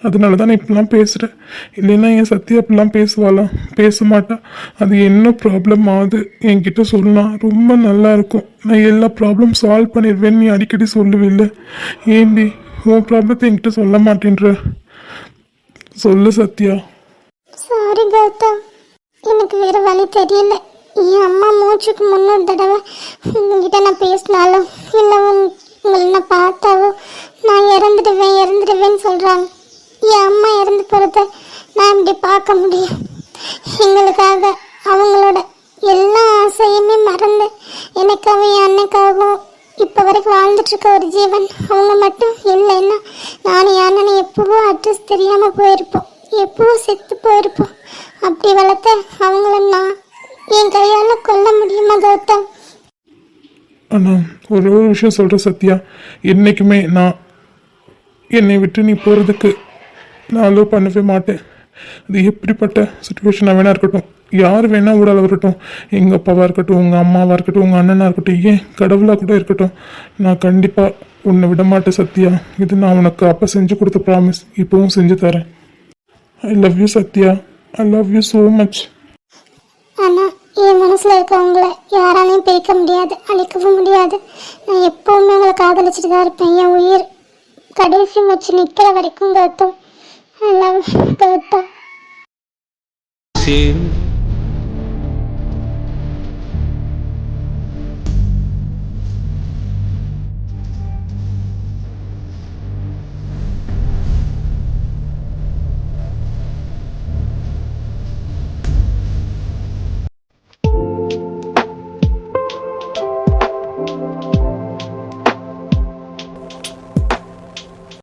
அதனால தான் நான் இப்படிலாம் பேசுகிறேன். இல்லைன்னா என் சத்யா அப்படிலாம் பேசுவாளா? பேச மாட்டா. அது என்ன ப்ராப்ளம் ஆகுது என்கிட்ட சொல்லலாம், ரொம்ப நல்லா இருக்கும். நான் எல்லா ப்ராப்ளம் சால்வ் பண்ணிடுவேன்னு நீ அடிக்கடி சொல்லுவில்ல, ஏண்டி உன் ப்ராப்ளத்தை என்கிட்ட சொல்ல மாட்டேன்ற? சொல்லு சத்யா. சாரி கௌதம், எனக்கு வேறு வழி தெரியல. என் அம்மா மூச்சுக்கு 300 தடவை உங்ககிட்ட நான் பேசினாலும் இல்லை உங்களை நான் பார்த்தாவோ நான் இறந்துடுவேன்னு சொல்கிறாங்க. என் அம்மா இறந்து போகிறத நான் இப்படி பார்க்க முடியும்? எங்களுக்காக அவங்களோட எல்லா ஆசையுமே மறந்து எனக்காகவும் என் அன்னைக்காகவும் இப்போ வரைக்கும் வாழ்ந்துட்டுருக்க ஒரு ஜீவன் அவங்க மட்டும் இல்லைன்னா நானும் என் அண்ணனை எப்போவோ அட்ரஸ் தெரியாமல் போயிருப்போம், எப்போவோ செத்து போயிருப்போம். அப்படி வளர்த்த அவங்கள நான் என் கையால் கொல்ல முடியுமா கௌதம்? ஆனால் ஒரு விஷயம் சொல்கிறேன் சத்யா, என்றைக்குமே என்னை விட்டு நீ போகிறதுக்கு நான் அலோவ் பண்ணவே மாட்டேன். அது எப்படிப்பட்ட சுச்சுவேஷனாக வேணா இருக்கட்டும், யார் வேணால் ஊடால வரட்டும், எங்கள் அப்பாவாக இருக்கட்டும், உங்கள் அம்மாவாக இருக்கட்டும், உங்கள் அண்ணனாக இருக்கட்டும், ஏன் கடவுளாக கூட இருக்கட்டும், நான் கண்டிப்பாக உன்னை விட மாட்டேன் சத்யா. இது நான் உனக்கு அப்போ செஞ்சு கொடுத்த ப்ராமிஸ், இப்போவும் செஞ்சு தரேன். ஐ love you Sathya, I love you so much. ஆனால் என் மனசில் இருக்கவங்கள யாராலையும் பிரிக்க முடியாது, அழிக்கவும் முடியாது. நான் எப்போவுமே உங்களை காதலிச்சுட்டு தான் இருப்பேன், என் உயிர் கடைசி வச்சு நிற்கிற வரைக்கும் கௌதம். I love Gautam.